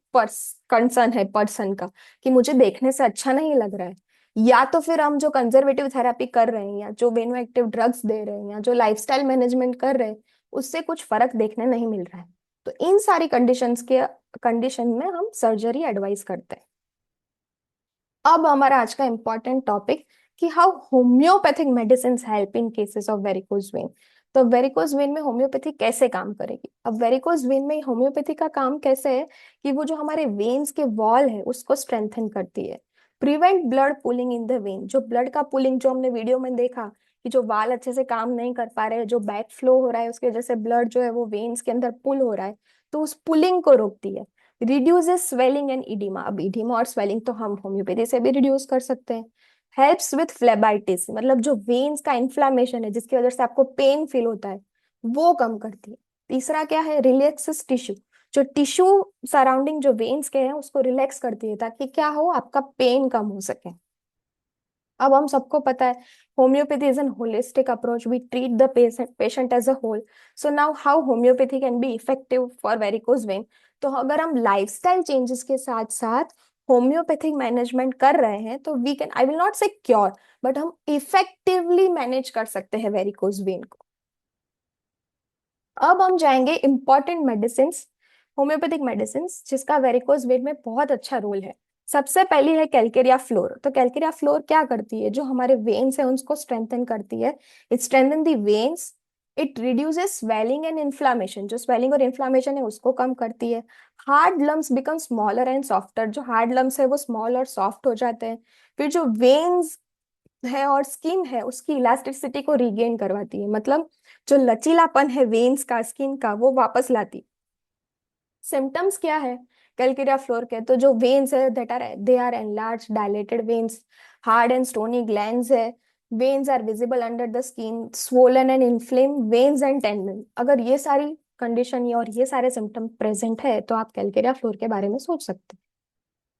[SPEAKER 2] कंसर्न है पर्सन का कि मुझे देखने से अच्छा नहीं लग रहा है, या तो फिर हम जो कंजर्वेटिव थेरेपी कर रहे हैं, या जो वेनो एक्टिव ड्रग्स दे रहे हैं, या जो लाइफस्टाइल मैनेजमेंट कर रहे हैं, उससे कुछ फर्क देखने नहीं मिल रहा है। तो इन सारी कंडीशन में हम सर्जरी एडवाइस करते हैं। अब हमारा आज का इंपॉर्टेंट टॉपिक कि how homeopathic medicine help in cases of varicose vein. तो वेरिकोज वेन में होम्योपैथी कैसे काम करेगी, अब वेरिकोज वेन में होम्योपैथी का काम कैसे है कि वो जो हमारे वेन्स के वॉल है उसको स्ट्रेंथन करती है, prevent blood pulling in the when, जो ब्लड का पुलिंग जो हमने वीडियो में देखा कि जो वाल अच्छे से काम नहीं कर पा रहे हैं, जो बैक फ्लो हो रहा है उसकी वजह से ब्लड जो है वो वेन्स के अंदर पुल हो रहा है, तो उस पुलिंग को रोकती है। रिड्यूसेस स्वेलिंग एंड इडिमा, अब इडिमा और स्वेलिंग तो हम होम्योपैथी से भी रिड्यूस कर सकते हैं। हेल्प्स विथ फ्लेबाइटिस, मतलब जो वेन्स का इन्फ्लामेशन है जिसकी वजह से आपको पेन फील होता है वो कम करती है। तीसरा क्या है, रिलैक्सेस टिश्यू, जो टिश्यू सराउंडिंग जो वेन्स के हैं उसको रिलैक्स करती है ताकि क्या हो, आपका पेन कम हो सके। अब हम सबको पता है homoeopathy is an holistic approach, we treat the patient as a whole. So now how homoeopathy can be effective for varicose vein. तो अगर हम लाइफस्टाइल चेंजेस के साथ साथ होम्योपैथिक मैनेजमेंट कर रहे हैं तो we can, I will not say cure, but हम इफेक्टिवली मैनेज कर सकते हैं वेरिकोज वेन को। अब हम जाएंगे इंपॉर्टेंट मेडिसिन, होम्योपैथिक मेडिसिन जिसका वेरिकोज वेन में बहुत अच्छा रोल है। सबसे पहली है कैलकेरिया फ्लोर। तो कैलकेरिया फ्लोर क्या करती है, जो हमारे वेन्स है उनको स्ट्रेंथन करती है। It strengthen the veins, it reduces swelling and inflammation, जो स्वेलिंग और इन्फ्लामेशन है उसको कम करती है। Hard lumps become smaller and softer, जो हार्ड लम्स है वो स्मॉल और सॉफ्ट हो जाते हैं। फिर जो वेन्स है और स्किन है उसकी इलास्टिसिटी को रिगेन करवाती है, मतलब जो लचीलापन है वेन्स का, स्किन का, वो वापस लाती। सिम्टम्स क्या है कैलकेरिया फ्लोर के, तो जो वेन्स है that are they are enlarge dilated veins, hard and stony glands है, veins are visible under the skin, swollen and inflame veins and tendon. अगर ये सारी कंडीशन ये और ये सारे सिम्टम प्रेजेंट है तो आप कैलकेरिया फ्लोर के बारे में सोच सकते हैं।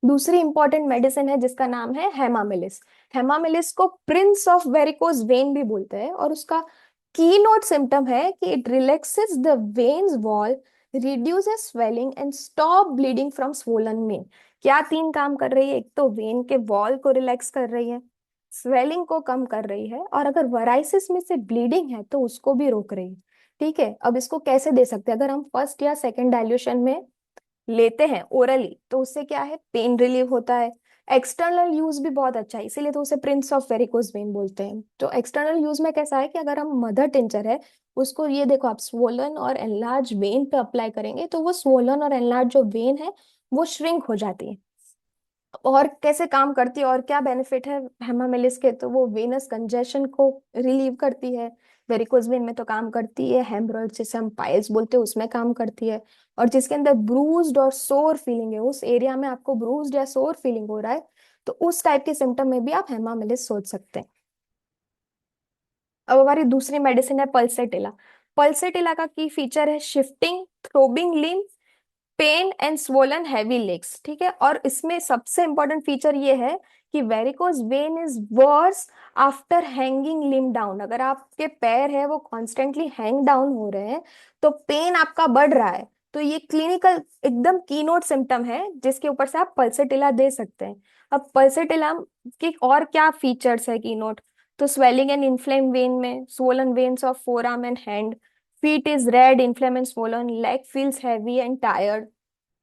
[SPEAKER 2] दूसरी इंपॉर्टेंट मेडिसिन है जिसका नाम है हेमामिलिस। हेमामिलिस को प्रिंस ऑफ वेरिकोज वेन भी बोलते हैं, और उसका की नोट सिम्टम है कि it relaxes the veins wall, reduces swelling and stop bleeding from swollen when. क्या तीन काम कर रही है, एक तो वेन के वॉल को रिलैक्स कर रही है, स्वेलिंग को कम कर रही है, और अगर वराइसिस में से ब्लीडिंग है तो उसको भी रोक रही है। ठीक है, अब इसको कैसे दे सकते हैं, अगर हम फर्स्ट या सेकेंड डाइल्यूशन में लेते हैं ओरली तो उससे क्या है, पेन रिलीव होता है। एक्सटर्नल यूज भी बहुत अच्छा है, इसीलिए तो उसे प्रिंस ऑफ वेरिकोज वेन बोलते हैं। तो एक्सटर्नल यूज में कैसा है कि अगर हम मदर टिंचर है उसको, ये देखो आप, स्वोलन और एनलार्ज वेन पे अप्लाई करेंगे तो वो स्वोलन और एनलार्ज जो वेन है वो श्रिंक हो जाती है। और कैसे काम करती है और क्या बेनिफिट है हेमामेलिस के, तो वो वेनस कंजेशन को रिलीव करती है, वेरिकोज वेन में तो काम करती है, हेमरोइड जिसे हम पाइल्स बोलते हैं उसमें काम करती है। और जिसके अंदर ब्रूज्ड और सोर फीलिंग है, उस एरिया में आपको ब्रूज्ड या सोर फीलिंग हो रहा है, तो उस टाइप के सिम्टम में भी आप हेमामेलिस सोच सकते हैं। अब हमारी दूसरी मेडिसिन है पल्सेटिला। पल्सेटिला का की फीचर है shifting, throbbing limb, pain and swollen heavy legs. ठीक है, और इसमें सबसे इंपॉर्टेंट फीचर ये है कि varicose vein is worse after hanging limb down. अगर आपके पैर है वो कॉन्स्टेंटली हैंग डाउन हो रहे हैं तो पेन आपका बढ़ रहा है, तो ये क्लिनिकल एकदम कीनोट सिम्टम है जिसके ऊपर से आप पल्सेटिला दे सकते हैं। अब पल्सेटिला के और क्या फीचर्स है कीनोट, तो स्वेलिंग एंड इन्फ्लेम वेन में, swollen veins of forearm and hand, feet is red, inflamed and swollen, leg feels heavy and tired।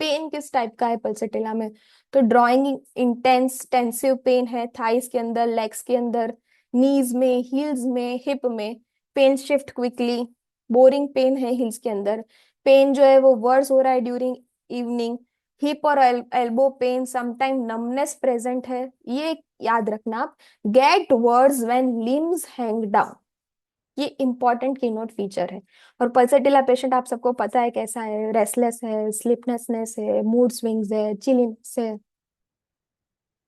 [SPEAKER 2] Pain किस टाइप का है पल्सेटिला में, तो ड्रॉइंग इंटेंस टेंसिव पेन है थाइस के अंदर, लेग्स के अंदर, नीज में, हील्स में, हिप में। Pain shift quickly, boring pain है हील्स के अंदर। पेन जो है वो वर्स हो रहा है ड्यूरिंग इवनिंग। हिप और elbow pain, sometime numbness present है, ये याद रखना आप। Get worse when limbs hang down, ये इंपॉर्टेंट कीनोट फीचर है। और पल्सटिला पेशेंट आप सबको पता है कैसा है, रेस्टलेस है, स्लीपनेसनेस है, मूड स्विंग्स है, चिलीनेस है।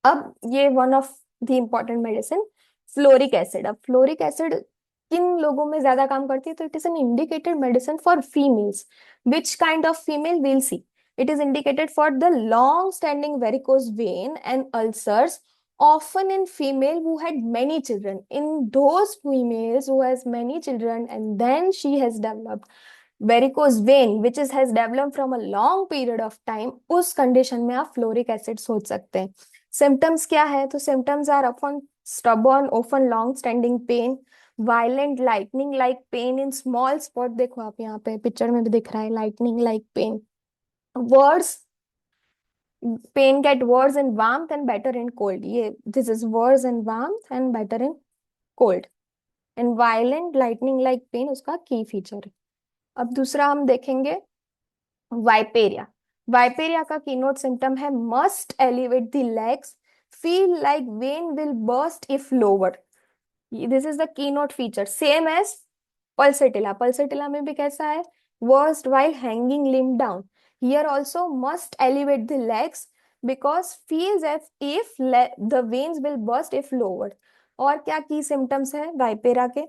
[SPEAKER 2] अब ये one of the important medicine fluoric acid. अब फ्लोरिक एसिड किन लोगों में ज्यादा काम करती है, तो it is an indicated medicine for females. Which kind of female will see, it is indicated for the long standing varicose vein and ulcers, often in female who had many children. In those females who has many children and then she has developed varicose vein which is has develop from a long period of time, उस कंडीशन में आप फ्लोरिक एसिड सोच सकते हैं। सिम्टम्स क्या है, तो symptoms are often stubborn, often long standing pain, violent lightning like pain in small spot, देखो आप यहाँ पे पिक्चर में भी दिख रहा है lightning like pain, worse pain get worse in warmth and better in cold, ये this is worse in warmth and better in cold, and violent lightning like pain उसका की फीचर है। अब दूसरा हम देखेंगे वाइपेरिया। वाइपेरिया का कीनोट सिम्टम है must elevate the legs, feel like vein will burst if lower, this is the keynote feature, same as Pulsatilla. Pulsatilla में भी कैसा है, worst while hanging limb down, here also must elevate the legs because feels as if the veins will burst if lowered। और क्या की सिम्टम्स है वाइपेरा के,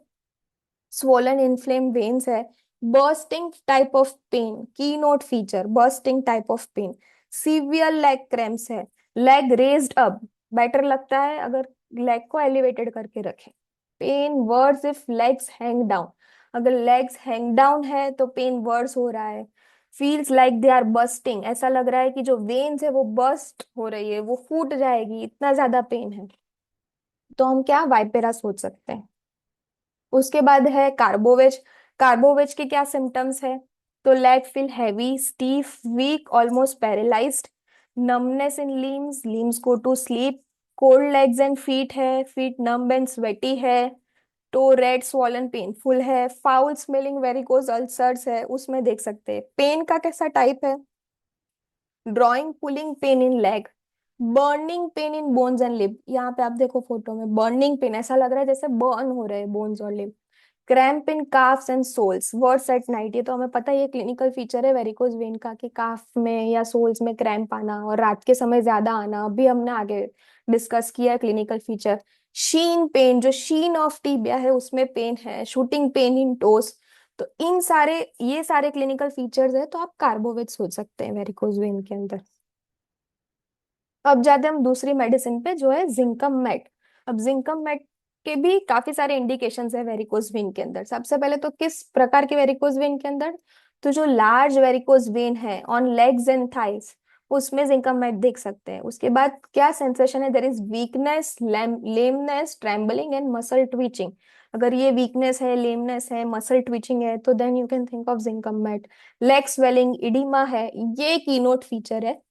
[SPEAKER 2] swollen inflamed veins है, bursting type of pain, keynote feature bursting type of pain, severe leg cramps है, leg raised up, बेटर लगता है अगर लेग को एलिवेटेड करके रखें। Pain worse if legs hang down, अगर लेग्स हैंग डाउन है तो पेन वर्स हो रहा है। Feels like they are bursting, ऐसा लग रहा है कि जो वेन्स है वो बस्ट हो रही है, वो फूट जाएगी, इतना ज्यादा पेन है। तो हम क्या वाइपेरा सोच सकते हैं। उसके बाद है कार्बोवेज। कार्बोवेज के क्या सिम्टम्स है, तो leg feel heavy, stiff, weak, almost paralysed, numbness in limbs, limbs go to sleep, cold legs and feet है, फीट नम्ब एंड स्वेटी है, टो रेड स्वॉलन पेनफुल है, फाउल स्मेलिंग वेरिकोज अल्सर्स है, उसमें देख सकते हैं। पेन का कैसा टाइप है, drawing pulling pain in leg, burning pain in bones and लिब, यहाँ पे आप देखो फोटो में बर्निंग पेन, ऐसा लग रहा है जैसे बर्न हो रहे हैं बोन्स और limb, cramp in calves and soles, worse at night, ये तो हमें पता है ये क्लिनिकल फीचर है वेरिकोज वेन का कि काफ में या सोल्स में क्रैम्प आना और रात के समय ज्यादा आना, अभी हमने आगे डिस्कस किया है क्लिनिकल फीचर। शीन पेन, जो शीन ऑफ टीबिया है उसमें पेन है, शूटिंग पेन इन टोस, तो इन सारे, ये सारे क्लिनिकल फीचर्स है तो आप कार्बोवेट सोच सकते हैं वेरिकोज वेन के अंदर। अब जाते हैं हम दूसरी मेडिसिन पे जो है जिंकम मेट। अब जिंकम मेट के भी काफी सारे इंडिकेशंस है वेरिकोज वेन के अंदर। सबसे पहले तो किस प्रकार के वेरिकोज वेन के अंदर, तो जो लार्ज वेरिकोज वेन है ऑन लेग्स एंड थाइस, उसमें जिंकम मेट देख सकते हैं। उसके बाद क्या सेंसेशन है, there is weakness, lameness, trembling and muscle twitching. अगर ये वीकनेस है, लेमनेस है, मसल ट्विचिंग है तो then you can think of zincum met. Leg swelling, oedema है, ये कीनोट फीचर है।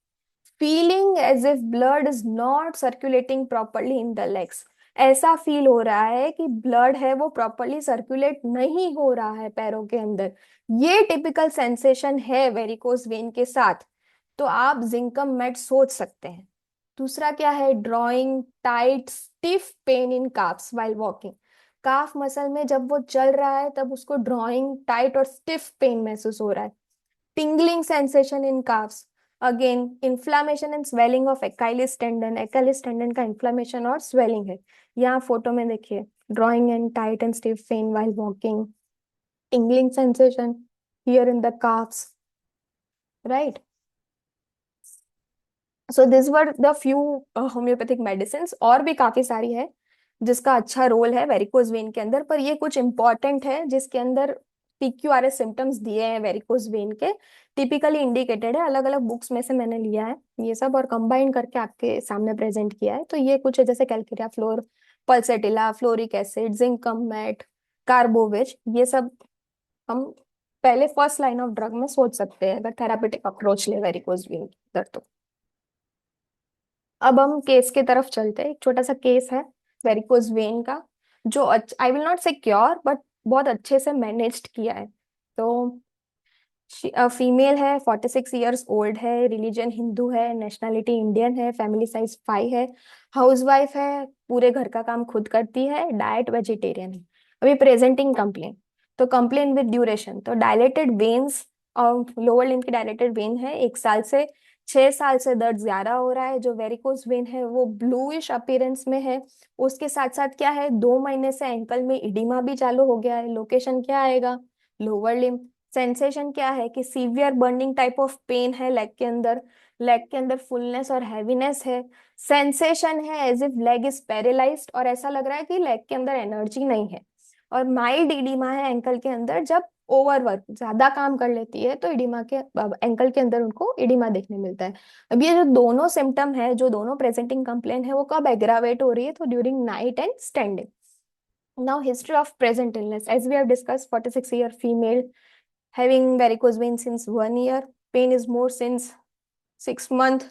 [SPEAKER 2] Feeling as if blood is not circulating properly in the legs, ऐसा फील हो रहा है कि ब्लड है वो प्रॉपरली सर्कुलेट नहीं हो रहा है पैरों के अंदर, ये टिपिकल सेंसेशन है वेरिकोज वेन के साथ, तो आप जिंकम मेट सोच सकते हैं। दूसरा क्या है, drawing tight stiff pain in carbs while walking, calf muscle में जब वो चल रहा है तब उसको ड्रॉइंग टाइट और स्टिफ पेन महसूस हो रहा है। tingling sensation in calves, again inflammation and swelling of Achilles tendon, Achilles tendon का inflammation और swelling है। यहाँ फोटो में देखिए, drawing and tight and stiff pain while walking, tingling sensation here in the calves, right? So this were the few homeopathic medicine, और भी काफी सारी है जिसका अच्छा रोल है वेरिकोज वेन के अंदर, पर ये कुछ इंपॉर्टेंट है जिसके अंदर PQRS सिम्टम्स दिए हैं वेरिकोज वेन के, टिपिकली इंडिकेटेड है, अलग अलग बुक्स में से मैंने लिया है ये सब और कंबाइन करके आपके सामने प्रेजेंट किया है। तो ये कुछ है जैसे calcarea fluor, pulsatilla, fluoric acid, zincum met, carbo veg, ये सब हम पहले फर्स्ट लाइन ऑफ ड्रग में सोच सकते हैं अगर थेरापेटिक अप्रोच ले वेरिकोज वेन के अंदर तो। अब हम केस की तरफ चलते हैं। एक छोटा सा केस है वेरिकोज वेन का, जो आई will not say cure but बहुत अच्छे से मैनेज्ड किया है। तो फीमेल है, 46 ईयर्स ओल्ड है, रिलीजन हिंदू है, नेशनैलिटी इंडियन है, फैमिली साइज 5 है, हाउसवाइफ है, पूरे घर का काम खुद करती है, डाइट वेजिटेरियन है। अभी प्रेजेंटिंग कंप्लेन, तो कंप्लेन विद ड्यूरेशन, तो डायलेटेड वेन्स और लोअर लिम्ब की डायलेटेड वेन है, 1 साल से 6 साल से दर्द ज्यादा हो रहा है, जो वेरिकोज वेन है वो ब्लूइश अपीयरेंस में है। उसके साथ साथ क्या है, 2 महीने से एंकल में इडिमा भी चालू हो गया है। लोकेशन क्या आएगा, लोअर लिम्ब। सेंसेशन क्या है कि severe burning type of pain है लेग के अंदर, लेग के अंदर फुलनेस और हैवीनेस है। सेंसेशन है as if leg is paralysed, और ऐसा लग रहा है कि लेग के अंदर एनर्जी नहीं है। और माइल्ड इडिमा है एंकल के अंदर, जब ओवरवर्क ज्यादा काम कर लेती है तो इडिमा के एंकल के अंदर उनको इडिमा देखने मिलता है। अब ये जो दोनों सिम्टम है, जो दोनों प्रेजेंटिंग कंप्लेन है, वो कब एग्रावेट हो रही है, तो during night and standing. Now history of present illness, as we have discussed, 46-year female having varicose veins since 1 year, pain is more since 6 months,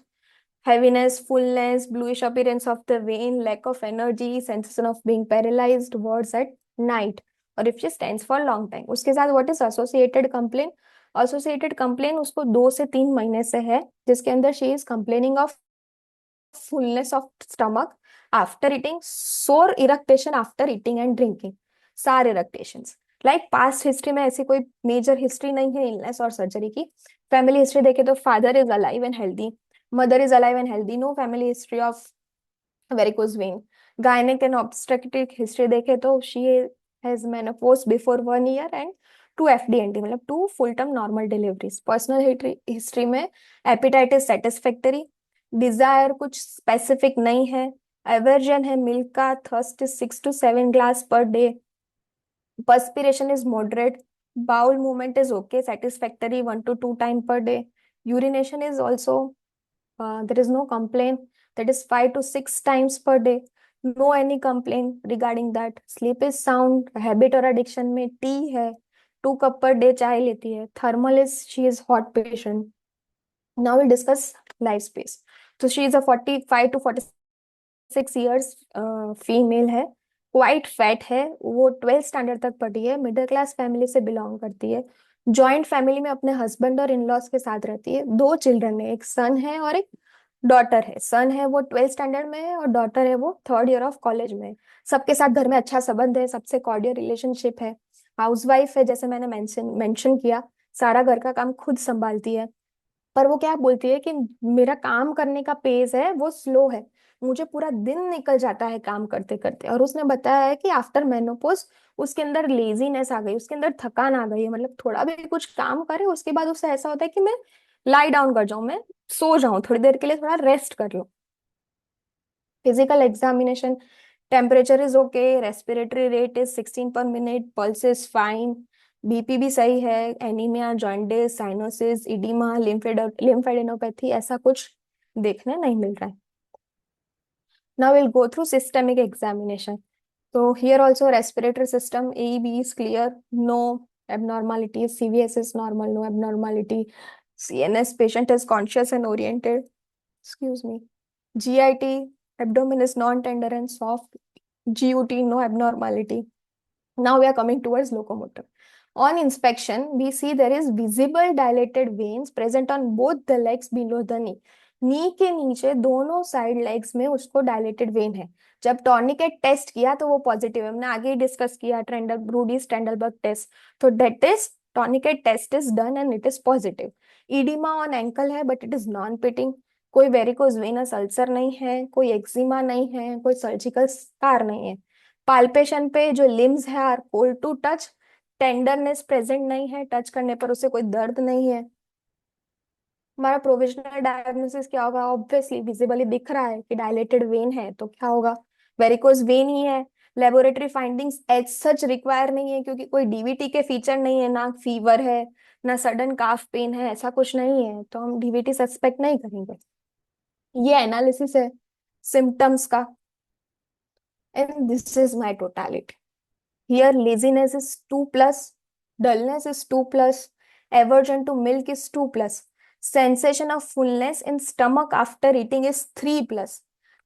[SPEAKER 2] heaviness, fullness, bluish appearance of the vein, lack of energy, sensation of being paralyzed, words at night, और if she stands for long time। उसके साथ what is associated complaint, associated complaint उसको 2 से 3 महीने से है, जिसके अंदर she is complaining of fullness of stomach after eating, sore irritation after eating and drinking, सार इरेक्टेशंस। लाइक पास्ट हिस्ट्री में ऐसी कोई मेजर हिस्ट्री नहीं है इलनेस और सर्जरी की। फैमिली हिस्ट्री देखे तो father is alive and healthy, mother is alive and healthy, no family history of varicose vein. Gynaec and obstetric history देखे तो she has menopause before 1 year and 2 FDNT, मतलब 2 full term normal deliveries. Personal history में एपिटाइटिस सेटिस्फैक्टरी, डिजायर कुछ स्पेसिफिक नहीं है, एवर्जन है मिल्क का, thirst is 6 to 7 glass per day, perspiration is moderate, bowel movement is okay, satisfactory 1 to 2 times per day, urination is also there is no complaint, that is 5 to 6 times per day, no any complaint regarding that, sleep is sound, habit और addiction में टी है, 2 cup per day चाय लेती है, thermal is she is hot patient. Now we'll discuss life space. So she is a 45 to 46 years female है, क्वाइट फैट है, वो 12th स्टैंडर्ड तक पढ़ी है, मिडिल क्लास फैमिली से बिलोंग करती है, जॉइंट फैमिली में अपने हस्बैंड और इन लॉज के साथ रहती है, 2 चिल्ड्रन है, एक सन है और एक डॉटर है, सन है वो 12th स्टैंडर्ड में है और डॉटर है वो थर्ड ईयर ऑफ कॉलेज में है। सबके साथ घर में अच्छा संबंध है, सबसे कॉर्डियल रिलेशनशिप है, हाउसवाइफ है, जैसे मैंने मेंशन किया, सारा घर का काम खुद संभालती है। पर वो क्या बोलती है कि मेरा काम करने का पेस है वो स्लो है, मुझे पूरा दिन निकल जाता है काम करते करते, और उसने बताया है कि आफ्टर मेनोपोज उसके अंदर लेजीनेस आ गई, उसके अंदर थकान आ गई है, मतलब थोड़ा भी कुछ काम करे उसके बाद उससे ऐसा होता है कि मैं लाई डाउन कर जाऊं, मैं सो जाऊं थोड़ी देर के लिए, थोड़ा रेस्ट कर लूं। Physical examination, temperature is okay, respiratory rate is 16 per minute, pulse is fine, BP भी सही है, anaemia, jaundice, cyanosis, oedema, lymphadenopathy ऐसा कुछ देखने नहीं मिल रहा है। Now will go through systemic examination. So here also respiratory system AEB is clear, no abnormalities, CVS is normal, no abnormality, CNS patient is conscious and oriented, excuse me, GIT, abdomen is non-tender and soft, GUT, no abnormality. Now we are coming towards locomotor. On inspection, we see there is visible dilated veins present on both the legs below the knee. नी के नीचे दोनों साइड लेग्स में उसको डायलेटेड वेन है। जब टॉर्निकेट टेस्ट किया तो वो पॉजिटिव है, हमने आगे ही डिस्कस किया ट्रेंडल ब्रूडी स्टेंडलबर्ग टेस्ट, तो that is tourniquet test is done and it is positive. Oedema on ankle है but it is non pitting, कोई वेरिकोज वेनस अल्सर नहीं है, कोई एक्जिमा नहीं है, कोई सर्जिकल स्कार नहीं है। पाल्पेशन पे जो लिम्स है are cold to touch, tenderness present नहीं है, टच करने पर उसे कोई दर्द नहीं है। हमारा प्रोविजनल डायग्नोसिस क्या होगा, ऑब्वियसली विजिबली दिख रहा है कि डायलेटेड वेन है तो क्या होगा, वेरिकोज वेन ही है। Laboratory findings as such require नहीं है क्योंकि कोई डीवीटी के फीचर नहीं है, ना फीवर है ना सडन काफ पेन है, ऐसा कुछ नहीं है, तो हम डीवीटी सस्पेक्ट नहीं करेंगे। ये एनालिसिस है सिम्टम्स का, and this is my totality. Here, laziness is 2 plus, dullness is 2 plus, aversion to milk is 2 plus, sensation of fullness in stomach after eating is 3 plus,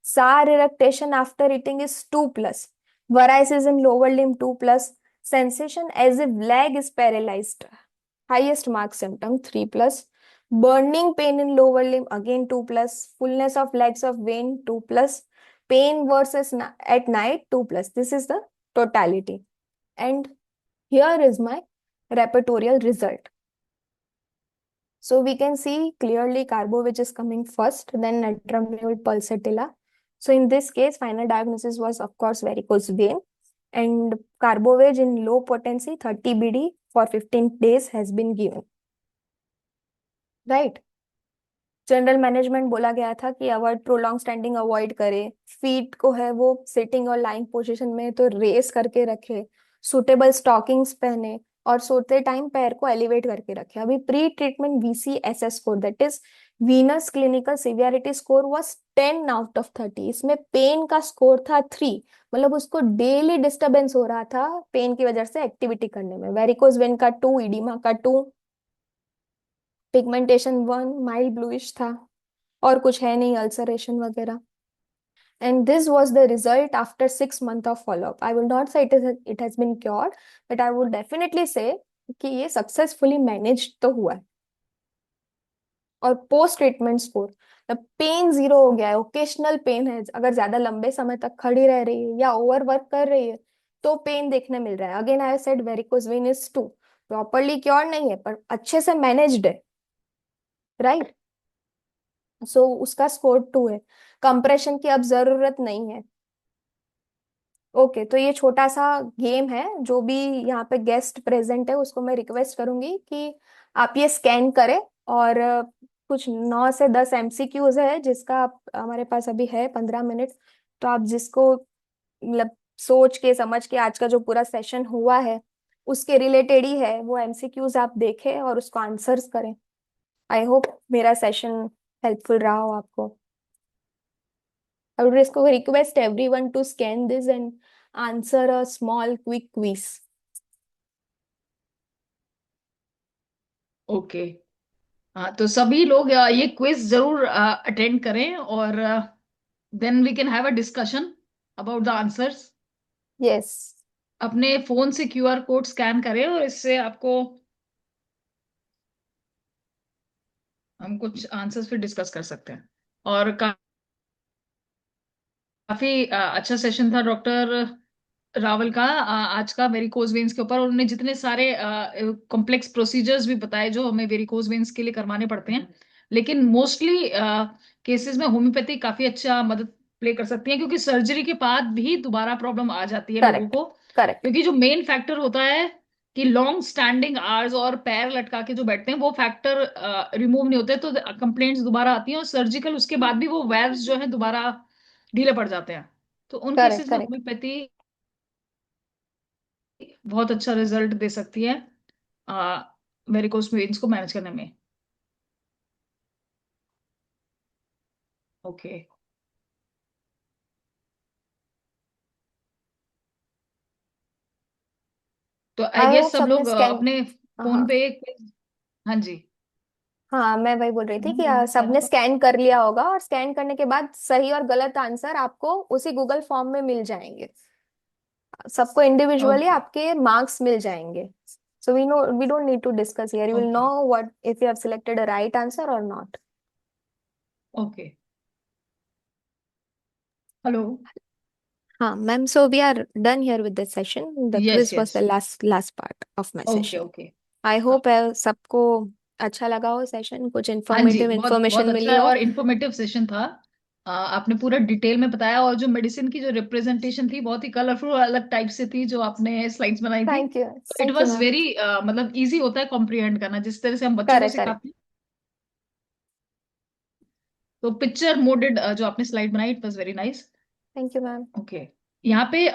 [SPEAKER 2] sour eructation after eating is 2 plus, varices in lower limb 2 plus, sensation as if leg is paralyzed, highest mark symptom 3 plus, burning pain in lower limb again 2 plus, fullness of legs of vein 2 plus, pain versus at night 2 plus. This is the totality. And here is my repertorial result. So we can see clearly carbo which is coming first, then natrum pulsatilla. So in this case, final diagnosis was of course varicose vein, and carbovage in low potency 30 BD for 15 days has been given. Right? General management बोला गया था कि अवॉइड प्रोलॉन्ग स्टैंडिंग अवॉइड करे, फीट को है वो सिटिंग और लाइंग पोजीशन में तो रेस करके रखे, सुटेबल स्टॉकिंग्स पहने और सोते टाइम पैर को एलिवेट करके रखे। अभी pre treatment VCSS score that is Venus clinical severity score was 10 out of 30, इसमें पेन का स्कोर था 3, मतलब उसको डेली डिस्टरबेंस हो रहा था पेन की वजह से एक्टिविटी करने में। वेरिकोज वेन का 2, इडिमा का 2, पिगमेंटेशन 1, माइल्ड ब्लूइश था, और कुछ है नहीं अल्सरेशन वगैरह। And this was the result after 6 months of follow-up. I will not say it has been cured, but I would definitely say कि ये सक्सेसफुली मैनेज तो हुआ है। और पोस्ट ट्रीटमेंट स्कोर, पेन 0 हो गया है, ओकेशनल पेन है, अगर ज्यादा लंबे समय तक खड़ी रह रही है या ओवर वर्क कर रही है तो पेन देखने मिल रहा है। Again I said varicose vein is 2, properly cure नहीं है पर अच्छे से मैनेज्ड है, राइट। सो उसका स्कोर 2 है, कंप्रेशन की अब जरूरत नहीं है। ओके तो ये छोटा सा गेम है, जो भी यहाँ पे गेस्ट प्रेजेंट है उसको मैं रिक्वेस्ट करूंगी कि आप ये स्कैन करें, और कुछ 9 से 10 MCQs है जिसका हमारे पास अभी है 15 मिनट, तो आप जिसको मतलब सोच के समझ के आज का जो पूरा सेशन हुआ है उसके रिलेटेड ही है, वो एमसीक्यूज आप देखें और उसको आंसर्स करें। आई होप मेरा सेशन हेल्पफुल रहा हो आपको। I would request everyone to scan this and answer a small quick quiz.
[SPEAKER 1] Okay. हाँ, तो सभी लोग ये क्विज जरूर अटेंड करें, और then we can have a discussion about the answers.
[SPEAKER 2] Yes.
[SPEAKER 1] अपने फोन से क्यूआर कोड स्कैन करें, और इससे आपको हम कुछ आंसर्स फिर डिस्कस कर सकते हैं। और काफी अच्छा सेशन था डॉक्टर रावल का आज का वेरिकोज वेन्स के ऊपर। और उन्होंने जितने सारे कॉम्प्लेक्स प्रोसीजर्स भी बताए जो हमें वेरिकोज वेन्स के लिए करवाने पड़ते हैं, लेकिन मोस्टली केसेस में होम्योपैथी काफी अच्छा मदद प्ले कर सकती है, क्योंकि सर्जरी के बाद भी दोबारा प्रॉब्लम आ जाती है लोगों
[SPEAKER 2] Correct.
[SPEAKER 1] को।
[SPEAKER 2] Correct.
[SPEAKER 1] क्योंकि जो मेन फैक्टर होता है कि लॉन्ग स्टैंडिंग आवर्स और पैर लटका के जो बैठते हैं, वो फैक्टर रिमूव नहीं होते, तो कंप्लेंट्स दोबारा आती हैं, और सर्जिकल उसके बाद भी वो वेल्व्स जो है दोबारा ढीले पड़ जाते हैं। तो उन
[SPEAKER 2] Correct.
[SPEAKER 1] केसेस में
[SPEAKER 2] Correct.
[SPEAKER 1] होम्योपैथी बहुत अच्छा रिजल्ट दे सकती है वेरिकोज वेन्स को मैनेज करने में। ओके। तो आई
[SPEAKER 2] I
[SPEAKER 1] गेस
[SPEAKER 2] hope
[SPEAKER 1] सब
[SPEAKER 2] सबने
[SPEAKER 1] लोग
[SPEAKER 2] स्कैन।
[SPEAKER 1] अपने फोन
[SPEAKER 2] हाँ।
[SPEAKER 1] पे हाँ जी।
[SPEAKER 2] हाँ, मैं वही बोल रही थी कि
[SPEAKER 1] क्या
[SPEAKER 2] सबने
[SPEAKER 1] था?
[SPEAKER 2] स्कैन कर लिया होगा और स्कैन करने के बाद सही और गलत आंसर आपको उसी गूगल फॉर्म में मिल जाएंगे। सबको इंडिविजुअली
[SPEAKER 1] ओके।
[SPEAKER 2] आपके मार्क्स मिल जाएंगे। So we don't need to discuss here. You will
[SPEAKER 1] okay.
[SPEAKER 2] know what if you have selected a right answer or not.
[SPEAKER 1] Okay. Hello.
[SPEAKER 2] हाँ ma'am, so we are done here with this session. The
[SPEAKER 1] yes
[SPEAKER 2] quiz was
[SPEAKER 1] yes.
[SPEAKER 2] the last part of my
[SPEAKER 1] okay
[SPEAKER 2] session.
[SPEAKER 1] Okay.
[SPEAKER 2] I hope सबको अच्छा लगा हो सेशन, कुछ
[SPEAKER 1] हाँ जी,
[SPEAKER 2] इंफॉर्मेटिव
[SPEAKER 1] बहुत बहुत
[SPEAKER 2] इंफॉर्मेशन
[SPEAKER 1] अच्छा
[SPEAKER 2] मिली
[SPEAKER 1] है
[SPEAKER 2] हो।
[SPEAKER 1] और इन्फॉर्मेटिव सेशन था। आपने पूरा डिटेल में बताया, और जो मेडिसिन की जो रिप्रेजेंटेशन थी बहुत ही कलरफुल अलग टाइप से थी जो आपने स्लाइड्स बनाई थी।
[SPEAKER 2] Thank you.
[SPEAKER 1] It
[SPEAKER 2] thank you
[SPEAKER 1] was
[SPEAKER 2] ma'am.
[SPEAKER 1] Very मतलब इजी होता है कॉम्प्रिहेंड करना, जिस तरह से हम बच्चों को
[SPEAKER 2] करेक्ट करेक्ट।
[SPEAKER 1] सिखाते हैं। तो पिक्चर मोडेड जो आपने स्लाइड बनाई, it was very nice.
[SPEAKER 2] Thank you ma'am.
[SPEAKER 1] Okay. यहाँ पे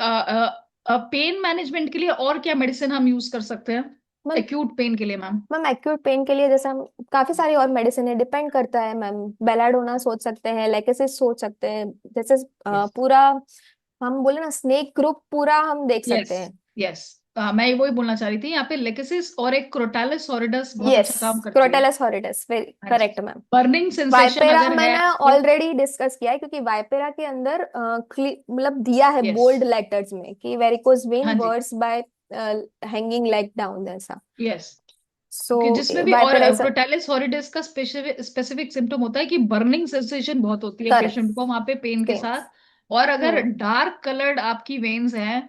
[SPEAKER 1] पेन मैनेजमेंट के लिए और क्या मेडिसिन हम यूज कर सकते हैं
[SPEAKER 2] मैम
[SPEAKER 1] एक्यूट पेन के लिए, मैम?
[SPEAKER 2] मैम एक्यूट पेन के लिए जैसे हम काफी सारी और मेडिसिन है, डिपेंड करता है मैम। बेलाडोना सोच सकते हैं, लेकेसिस सोच सकते हैं। जैसे
[SPEAKER 1] यस।
[SPEAKER 2] पूरा हम बोले ना स्नेक ग्रुप पूरा हम देख
[SPEAKER 1] यस।
[SPEAKER 2] सकते हैं।
[SPEAKER 1] यस। मैं वही बोलना चाह रही थी, यहाँ पे लेकेसिस और एक क्रोटालिस हॉरिडस बहुत
[SPEAKER 2] यस,
[SPEAKER 1] अच्छा काम करती है।
[SPEAKER 2] क्रोटेलस हॉरिडस, वेरी
[SPEAKER 1] हाँ जी।
[SPEAKER 2] Correct ma'am.
[SPEAKER 1] Burning sensation
[SPEAKER 2] vipera
[SPEAKER 1] अगर है
[SPEAKER 2] मैंने
[SPEAKER 1] आपको।
[SPEAKER 2] ऑलरेडी डिस्कस किया है, क्योंकि वाइपेरा के अंदर मतलब दिया है
[SPEAKER 1] यस।
[SPEAKER 2] बोल्ड लेटर्स में कि वेरिकोज वेन
[SPEAKER 1] हाँ जी।
[SPEAKER 2] Worse by hanging leg down ऐसा।
[SPEAKER 1] यस।
[SPEAKER 2] सो
[SPEAKER 1] कि जिसमें भी, और
[SPEAKER 2] वाइपेरा इज
[SPEAKER 1] क्रोटालिस हॉरिडेस का स्पेसिफिक स्पेसिफिक सिम्टम होता है कि बर्निंग सेंसेशन बहुत होती है
[SPEAKER 2] करेक्ट।
[SPEAKER 1] पेशेंट को वहां पे पेन के
[SPEAKER 2] सेम।
[SPEAKER 1] साथ। और अगर
[SPEAKER 2] हम्म।
[SPEAKER 1] डार्क कलर्ड आपकी वेन्स हैं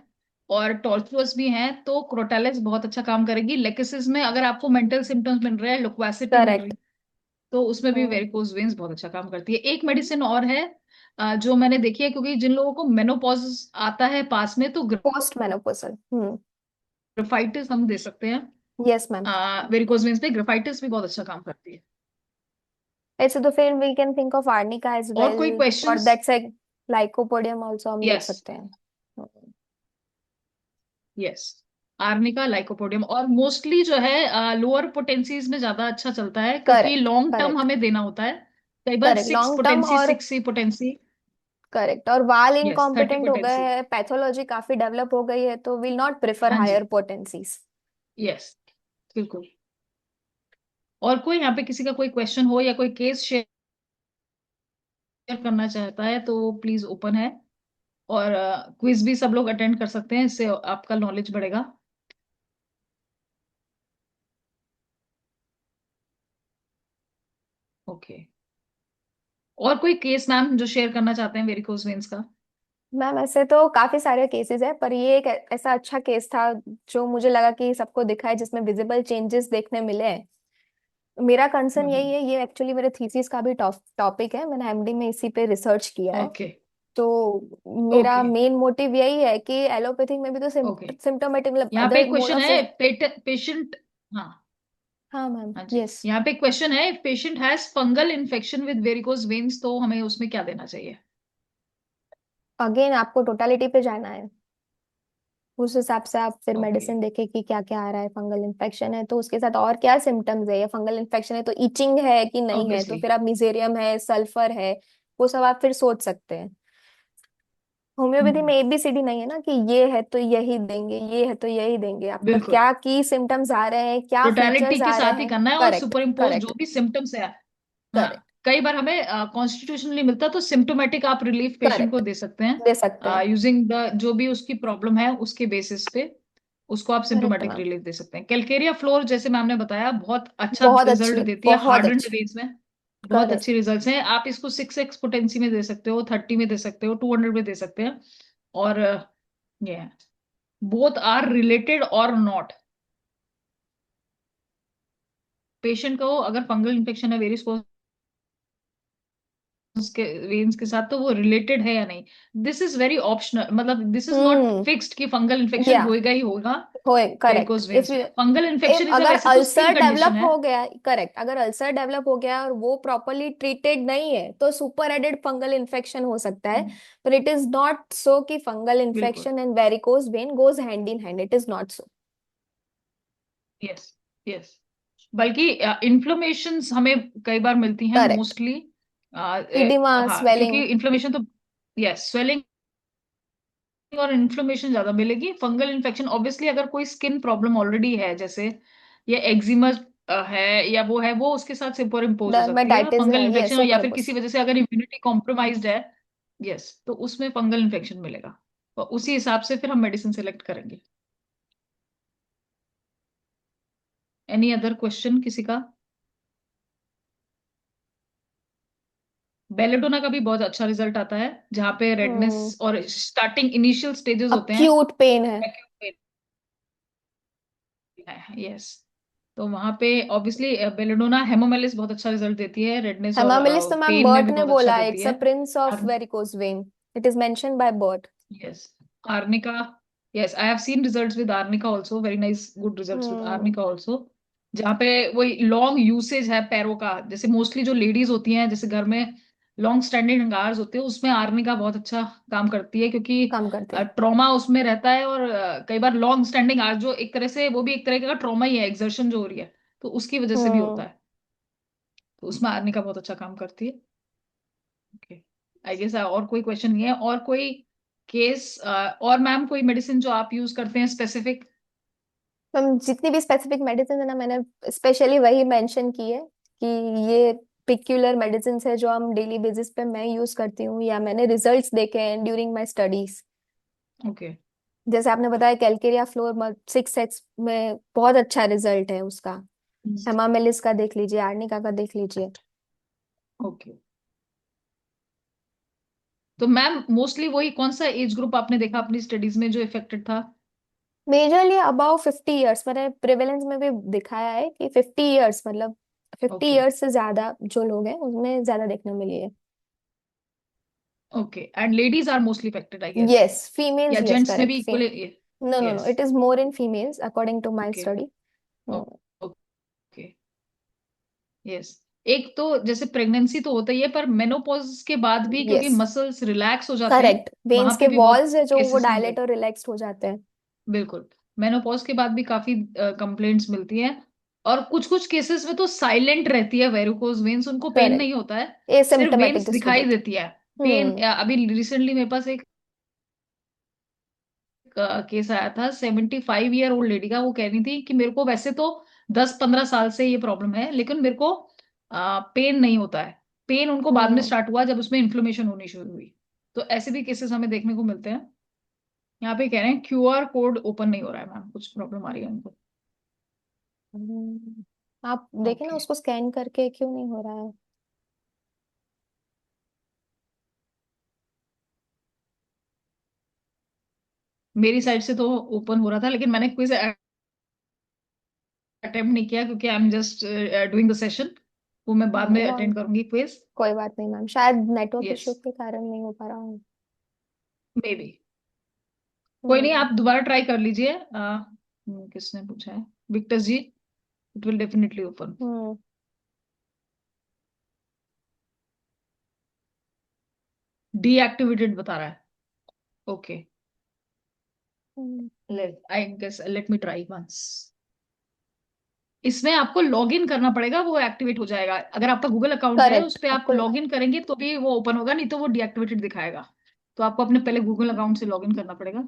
[SPEAKER 1] और टॉर्चुअस भी हैं, तो क्रोटालिस बहुत अच्छा काम करेगी। लेकेसिस में अगर आपको मेंटल सिम्टम्स मिल रहे हैं, लोक्वासिटी मिल रही
[SPEAKER 2] करेक्ट।
[SPEAKER 1] है, तो उसमें भी
[SPEAKER 2] हम्म।
[SPEAKER 1] वेरिकोज वेन्स बहुत अच्छा काम करती है। एक मेडिसिन और है जो मैंने देखी है, क्योंकि जिन लोगों को मेनोपॉज आता है पास में, तो
[SPEAKER 2] पोस्ट मेनोपोजल।
[SPEAKER 1] ग्राफाइटिस हम दे सकते हैं।
[SPEAKER 2] Yes ma'am.
[SPEAKER 1] वेरिकोज वेन्स पे ग्राफाइटिस भी बहुत अच्छा काम करती है।
[SPEAKER 2] ऐसे तो फिर we can think of Arnica as
[SPEAKER 1] और
[SPEAKER 2] वेल।
[SPEAKER 1] कोई
[SPEAKER 2] और
[SPEAKER 1] questions?
[SPEAKER 2] That's a Lycopodium also हम देख
[SPEAKER 1] यस।
[SPEAKER 2] सकते हैं।
[SPEAKER 1] यस। आर्निका, लाइकोपोडियम, और मोस्टली जो है लोअर पोटेंसीज में ज्यादा अच्छा चलता है, क्योंकि
[SPEAKER 2] करेक्ट
[SPEAKER 1] लॉन्ग टर्म
[SPEAKER 2] करेक्ट।
[SPEAKER 1] हमें देना होता है। कई बार
[SPEAKER 2] correct
[SPEAKER 1] six
[SPEAKER 2] long term
[SPEAKER 1] potency,
[SPEAKER 2] और
[SPEAKER 1] 6 पोटेंसी।
[SPEAKER 2] करेक्ट, और वाल
[SPEAKER 1] यस, 30
[SPEAKER 2] इनकॉम्पिटेंट हो गए
[SPEAKER 1] पोटेंसी।
[SPEAKER 2] हैं, पैथोलॉजी काफी डेवलप हो गई है, तो विल नॉट प्रेफर
[SPEAKER 1] हाँ जी।
[SPEAKER 2] Higher potencies.
[SPEAKER 1] यस, बिल्कुल। और कोई यहाँ पे किसी का कोई क्वेश्चन हो या कोई केस शेयर करना चाहता है तो प्लीज ओपन है। और क्विज भी सब लोग अटेंड कर सकते हैं, इससे आपका नॉलेज बढ़ेगा। ओके। और कोई केस मैम जो शेयर करना चाहते हैं वेरिकोज वेन्स का?
[SPEAKER 2] मैम ऐसे तो काफी सारे केसेस है, पर ये एक ऐसा अच्छा केस था जो मुझे लगा कि सबको दिखा है, जिसमें विजिबल चेंजेस देखने मिले हैं। मेरा कंसर्न यही है, ये एक्चुअली मेरे थीसिस का भी टॉपिक है, मैंने एमडी में इसी पे रिसर्च किया है।
[SPEAKER 1] ओके।
[SPEAKER 2] तो मेरा
[SPEAKER 1] ओके।
[SPEAKER 2] मेन मोटिव यही है कि एलोपैथिक में भी तो
[SPEAKER 1] ओके।
[SPEAKER 2] सिम्टोमेटिक मतलब
[SPEAKER 1] यहाँ पे
[SPEAKER 2] अदर
[SPEAKER 1] एक
[SPEAKER 2] मोड
[SPEAKER 1] क्वेश्चन
[SPEAKER 2] ऑफ।
[SPEAKER 1] है, पेशेंट। हाँ।
[SPEAKER 2] हाँ मैम,
[SPEAKER 1] हाँ जी।
[SPEAKER 2] यस।
[SPEAKER 1] यहाँ पे क्वेश्चन है, patient has fungal infection with varicose veins, तो हमें उसमें क्या देना चाहिए?
[SPEAKER 2] अगेन आपको टोटालिटी पे जाना है, उस हिसाब से आप फिर
[SPEAKER 1] ओके।
[SPEAKER 2] मेडिसिन देखे कि क्या क्या आ रहा है। फंगल इन्फेक्शन है तो उसके साथ और क्या सिम्टम्स है, या फंगल इन्फेक्शन है तो इचिंग है कि नहीं है, तो
[SPEAKER 1] ऑब्वियसली।
[SPEAKER 2] फिर आप मिजेरियम है, सल्फर है, वो सब आप फिर सोच सकते हैं। होम्योपैथी में एबीसीडी नहीं है ना कि ये है तो यही देंगे, ये है तो यही देंगे, आपको
[SPEAKER 1] बिल्कुल।
[SPEAKER 2] क्या की सिम्टम्स आ रहे हैं, क्या
[SPEAKER 1] टोटलिटी
[SPEAKER 2] फीचर्स
[SPEAKER 1] के
[SPEAKER 2] आ रहे
[SPEAKER 1] साथ ही
[SPEAKER 2] हैं।
[SPEAKER 1] करना है, और
[SPEAKER 2] करेक्ट
[SPEAKER 1] सुपर इम्पोज
[SPEAKER 2] करेक्ट
[SPEAKER 1] जो भी सिम्टम्स है। हाँ।
[SPEAKER 2] करेक्ट
[SPEAKER 1] कई बार हमें कॉन्स्टिट्यूशनली मिलता है, तो सिम्टोमेटिक आप रिलीफ पेशेंट को
[SPEAKER 2] करेक्ट
[SPEAKER 1] दे सकते
[SPEAKER 2] दे सकते
[SPEAKER 1] हैं
[SPEAKER 2] हैं।
[SPEAKER 1] यूजिंग द जो भी उसकी प्रॉब्लम है उसके बेसिस पे। उसको आप
[SPEAKER 2] करेक्ट
[SPEAKER 1] सिम्टोमेटिक
[SPEAKER 2] मैम।
[SPEAKER 1] रिलीफ दे सकते हैं। कैलकेरिया फ्लोर जैसे मैम ने बताया बहुत अच्छा
[SPEAKER 2] बहुत
[SPEAKER 1] रिजल्ट
[SPEAKER 2] अच्छी,
[SPEAKER 1] देती है
[SPEAKER 2] बहुत
[SPEAKER 1] हार्डन
[SPEAKER 2] अच्छी।
[SPEAKER 1] डिजीज में। बहुत
[SPEAKER 2] करेक्ट।
[SPEAKER 1] अच्छे रिजल्ट्स हैं। आप इसको 6x पोटेंसी में दे सकते हो, 30 में दे सकते हो, 200 में दे सकते हैं। और ये बोथ आर रिलेटेड और नॉट। पेशेंट को अगर फंगल इन्फेक्शन है वेरिस के वेन्स के साथ, तो वो रिलेटेड है या नहीं, दिस इज वेरी ऑप्शनल। मतलब this is not
[SPEAKER 2] hmm.
[SPEAKER 1] Fixed कि फंगल इन्फेक्शन
[SPEAKER 2] या
[SPEAKER 1] होएगा ही होगा
[SPEAKER 2] होए करेक्ट।
[SPEAKER 1] वेरिकोज
[SPEAKER 2] इफ
[SPEAKER 1] वेन्स में। फंगल
[SPEAKER 2] इफ
[SPEAKER 1] इन्फेक्शन इज
[SPEAKER 2] अगर
[SPEAKER 1] वैसे तो स्किन
[SPEAKER 2] अल्सर
[SPEAKER 1] कंडीशन
[SPEAKER 2] डेवलप
[SPEAKER 1] है।
[SPEAKER 2] हो गया, करेक्ट, अगर अल्सर डेवलप हो गया और वो प्रॉपरली ट्रीटेड नहीं है तो सुपर एडेड फंगल इन्फेक्शन हो सकता है। पर इट इज नॉट सो कि फंगल
[SPEAKER 1] बिल्कुल।
[SPEAKER 2] Infection and varicose vein goes hand in hand, it is not so.
[SPEAKER 1] Yes. Yes. बल्कि इन्फ्लेमेशन हमें कई बार मिलती हैं
[SPEAKER 2] करेक्ट।
[SPEAKER 1] मोस्टली।
[SPEAKER 2] इडिमा,
[SPEAKER 1] हाँ, क्योंकि
[SPEAKER 2] स्वेलिंग।
[SPEAKER 1] इन्फ्लेमेशन तो, यस, स्वेलिंग और इन्फ्लेमेशन ज्यादा मिलेगी। फंगल इन्फेक्शन ऑब्वियसली अगर कोई स्किन प्रॉब्लम ऑलरेडी है, जैसे ये एक्जिमा है या वो है, वो उसके साथ सुपर इम्पोज हो सकती है
[SPEAKER 2] डर्मेटाइटिस
[SPEAKER 1] फंगल
[SPEAKER 2] है ये
[SPEAKER 1] इन्फेक्शन, या
[SPEAKER 2] सुपर
[SPEAKER 1] फिर
[SPEAKER 2] इम्पोज।
[SPEAKER 1] किसी वजह से अगर इम्यूनिटी कॉम्प्रोमाइज्ड है, यस, तो उसमें फंगल इन्फेक्शन मिलेगा। तो उसी हिसाब से फिर हम मेडिसिन सेलेक्ट करेंगे। एनी अदर क्वेश्चन किसी का? बेलेडोना का भी बहुत अच्छा रिजल्ट आता है, जहाँ पे रेडनेस
[SPEAKER 2] हम्म।
[SPEAKER 1] और स्टार्टिंग इनिशियल स्टेजेस होते हैं।
[SPEAKER 2] अक्यूट पेन है।
[SPEAKER 1] acute pain है, यस। तो वहां पे ऑब्वियसली बेलेडोना हेमोमेलिस बहुत अच्छा रिजल्ट देती है, रेडनेस और
[SPEAKER 2] हेमामिलिस तो मैम
[SPEAKER 1] पेन में
[SPEAKER 2] बर्ट
[SPEAKER 1] भी
[SPEAKER 2] ने
[SPEAKER 1] बहुत अच्छा
[SPEAKER 2] बोला है
[SPEAKER 1] देती
[SPEAKER 2] इट्स अ
[SPEAKER 1] है।
[SPEAKER 2] Prince of varicose vein, it is mentioned by Burt.
[SPEAKER 1] Yes. Arnica, yes, I have seen results with Arnica also, very nice, good results with
[SPEAKER 2] hmm
[SPEAKER 1] Arnica also. जहाँ पे वही लॉन्ग यूसेज है पैरों का, जैसे मोस्टली जो लेडीज होती हैं, जैसे घर में लॉन्ग स्टैंडिंग अंगार्स होते हैं, उसमें आर्निका बहुत अच्छा काम करती है, क्योंकि
[SPEAKER 2] काम करते हैं।
[SPEAKER 1] ट्रॉमा उसमें रहता है। और कई बार लॉन्ग स्टैंडिंग आर्स जो एक तरह से वो भी एक तरह का ट्रॉमा ही है, एक्सर्शन जो हो रही है, तो उसकी वजह से भी होता
[SPEAKER 2] हम्म।
[SPEAKER 1] है। तो उसमें आर्निका बहुत अच्छा काम करती है। ओके। आई गेस और कोई क्वेश्चन नहीं है, और कोई केस? और मैम कोई मेडिसिन जो आप यूज करते हैं स्पेसिफिक?
[SPEAKER 2] तो हम जितनी भी स्पेसिफिक मेडिसिन है ना, मैंने स्पेशली वही मेंशन की है कि ये पिक्यूलर मेडिसिन है जो हम डेली बेसिस पे मैं यूज करती हूँ या मैंने रिजल्ट्स देखे हैं ड्यूरिंग माय स्टडीज।
[SPEAKER 1] ओके।
[SPEAKER 2] जैसे आपने बताया कैलकेरिया फ्लोर 6x में बहुत अच्छा रिजल्ट है उसका। हेमामेलिस का देख लीजिए, आर्निका का देख लीजिए।
[SPEAKER 1] ओके। तो मैम मोस्टली वही कौन सा एज ग्रुप आपने देखा अपनी स्टडीज में जो इफेक्टेड था?
[SPEAKER 2] मेजरली अबाउ 50 ईयर्स, मैंने प्रिवेलेंस में भी दिखाया है कि 50 ईयर्स, मतलब 50
[SPEAKER 1] ओके।
[SPEAKER 2] ईयर्स से ज्यादा जो लोग हैं उनमें ज्यादा देखने मिली है।
[SPEAKER 1] Okay, and ladies are mostly affected I guess,
[SPEAKER 2] yes
[SPEAKER 1] या
[SPEAKER 2] फीमेल्स, यस
[SPEAKER 1] जेंट्स में भी
[SPEAKER 2] correct.
[SPEAKER 1] Equal?
[SPEAKER 2] No, no, no.
[SPEAKER 1] Yes.
[SPEAKER 2] It is more in females, according to my
[SPEAKER 1] okay.
[SPEAKER 2] study. Hmm.
[SPEAKER 1] Okay. Yes. एक तो जैसे प्रेगनेंसी तो होता ही है, पर मेनोपॉज के बाद भी, क्योंकि
[SPEAKER 2] Yes,
[SPEAKER 1] मसल्स रिलैक्स हो जाते हैं,
[SPEAKER 2] correct.
[SPEAKER 1] वहां
[SPEAKER 2] वेन्स
[SPEAKER 1] पे
[SPEAKER 2] के
[SPEAKER 1] भी बहुत
[SPEAKER 2] वॉल्स है जो वो
[SPEAKER 1] केसेस में
[SPEAKER 2] डायलेट और रिलैक्स्ड हो जाते हैं।
[SPEAKER 1] बिल्कुल, मेनोपॉज के बाद भी काफी कंप्लेंट्स मिलती हैं। और कुछ कुछ केसेस में तो साइलेंट रहती है वेरिकोज वेन्स, उनको पेन
[SPEAKER 2] करेक्ट।
[SPEAKER 1] नहीं होता है, सिर्फ
[SPEAKER 2] एसिम्टोमेटिक
[SPEAKER 1] वेन्स
[SPEAKER 2] जिसको
[SPEAKER 1] दिखाई
[SPEAKER 2] बोलते
[SPEAKER 1] देती है।
[SPEAKER 2] हैं।
[SPEAKER 1] पेन, अभी रिसेंटली मेरे पास एक केस आया था, 75 ईयर ओल्ड लेडी का। वो कह रही थी कि मेरे को वैसे तो 10-15 साल से ये प्रॉब्लम है, लेकिन मेरे को पेन नहीं होता है। पेन उनको बाद में
[SPEAKER 2] हम्म।
[SPEAKER 1] स्टार्ट हुआ जब उसमें इन्फ्लेमेशन होनी शुरू हुई। तो ऐसे भी केसेस हमें देखने को मिलते हैं। यहाँ पे कह रहे हैं क्यूआर कोड ओपन नहीं हो रहा है मैम, कुछ प्रॉब्लम आ रही है उनको।
[SPEAKER 2] आप देखें ना
[SPEAKER 1] ओके।
[SPEAKER 2] उसको स्कैन करके क्यों नहीं हो रहा है।
[SPEAKER 1] मेरी साइड से तो ओपन हो रहा था, लेकिन मैंने क्विज अटेम्प्ट नहीं किया, क्योंकि I am just doing the session. वो मैं बाद में
[SPEAKER 2] हाँ,
[SPEAKER 1] अटेंड करूंगी क्विज।
[SPEAKER 2] कोई बात नहीं मैम, शायद नेटवर्क
[SPEAKER 1] यस।
[SPEAKER 2] इश्यू के कारण नहीं हो पा रहा हूँ।
[SPEAKER 1] May be. कोई नहीं,
[SPEAKER 2] हम्म।
[SPEAKER 1] आप दोबारा ट्राई कर लीजिए। किसने पूछा है? Victor ji, it will definitely open.
[SPEAKER 2] Hmm.
[SPEAKER 1] Deactivated बता रहा है। Okay, let me try once. इसमें आपको लॉग इन करना पड़ेगा, वो एक्टिवेट हो जाएगा। अगर आपका गूगल अकाउंट है उस
[SPEAKER 2] करेक्ट
[SPEAKER 1] पे आप
[SPEAKER 2] आपको।
[SPEAKER 1] लॉग इन करेंगे तो भी वो ओपन होगा, नहीं तो वो डीएक्टिवेटेड दिखाएगा। तो आपको अपने पहले गूगल अकाउंट से लॉग इन करना पड़ेगा।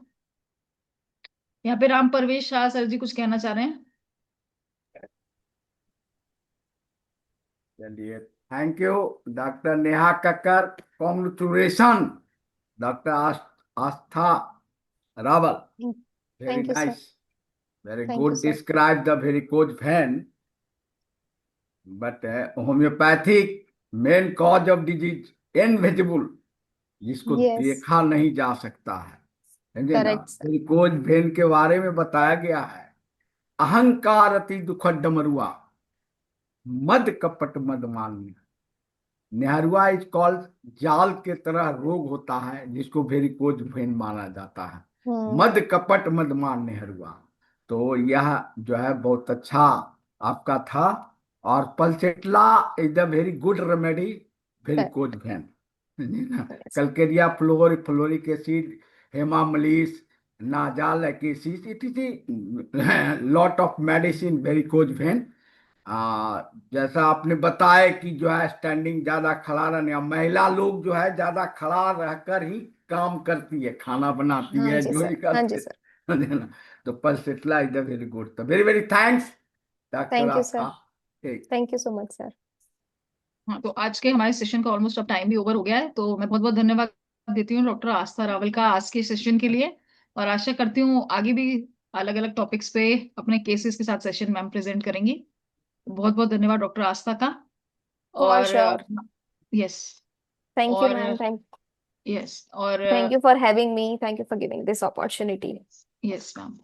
[SPEAKER 1] यहाँ पे राम परवेश शाह सर जी कुछ कहना चाह रहे हैं।
[SPEAKER 3] चलिए, thank you doctor Neha Kakkar, congratulation doctor Aastha Rawal, very
[SPEAKER 2] thank you sir.
[SPEAKER 3] Nice, very
[SPEAKER 2] thank you
[SPEAKER 3] good
[SPEAKER 2] sir.
[SPEAKER 3] describe the varicose vein, but homeopathic main cause of disease invisible, जिसको
[SPEAKER 2] यस।
[SPEAKER 3] देखा नहीं जा सकता है, समझे ना।
[SPEAKER 2] Correct sir.
[SPEAKER 3] वेरिकोज वेन के बारे में बताया गया है, अहंकार अति दुखद डमरुआ, मद कपट मद मान्य। नेहरुआ इज कॉल्ड, जाल के तरह रोग होता है जिसको वेरिकोज वेन माना जाता है।
[SPEAKER 2] हम्म।
[SPEAKER 3] मद कपट मदमान नेहरुआ। तो यह जो है बहुत अच्छा आपका था। और pulsatilla is the very good remedy, varicose vein.
[SPEAKER 2] Yes.
[SPEAKER 3] Calcarea fluoric acid, hamamelis, नाजाल एकेसिस, it is lot of medicine varicose vein. जैसा आपने बताया कि जो है स्टैंडिंग ज्यादा खड़ा रहने, अब महिला लोग जो है ज्यादा खड़ा रहकर ही काम करती है, खाना बनाती
[SPEAKER 2] हाँ
[SPEAKER 3] है,
[SPEAKER 2] जी
[SPEAKER 3] जो
[SPEAKER 2] सर।
[SPEAKER 3] भी
[SPEAKER 2] हाँ
[SPEAKER 3] करते
[SPEAKER 2] जी सर।
[SPEAKER 3] है ना। तो pulsatilla is the very good, तो very very thanks doctor
[SPEAKER 2] thank you sir.
[SPEAKER 3] Aastha. ठीक।
[SPEAKER 2] Thank you so much sir.
[SPEAKER 1] हाँ, तो आज के हमारे सेशन का ऑलमोस्ट अब टाइम भी ओवर हो गया है, तो मैं बहुत बहुत धन्यवाद देती हूँ डॉक्टर आस्था रावल का आज के सेशन के लिए। और आशा करती हूँ आगे भी अलग अलग टॉपिक्स पे अपने केसेस के साथ सेशन मैम प्रेजेंट करेंगी। बहुत बहुत धन्यवाद डॉक्टर आस्था का।
[SPEAKER 2] फॉर
[SPEAKER 1] और
[SPEAKER 2] श्योर।
[SPEAKER 1] यस।
[SPEAKER 2] थैंक यू
[SPEAKER 1] और
[SPEAKER 2] मैम।
[SPEAKER 1] यस और
[SPEAKER 2] thank you for having me. Thank you for giving this opportunity.
[SPEAKER 1] Yes ma'am.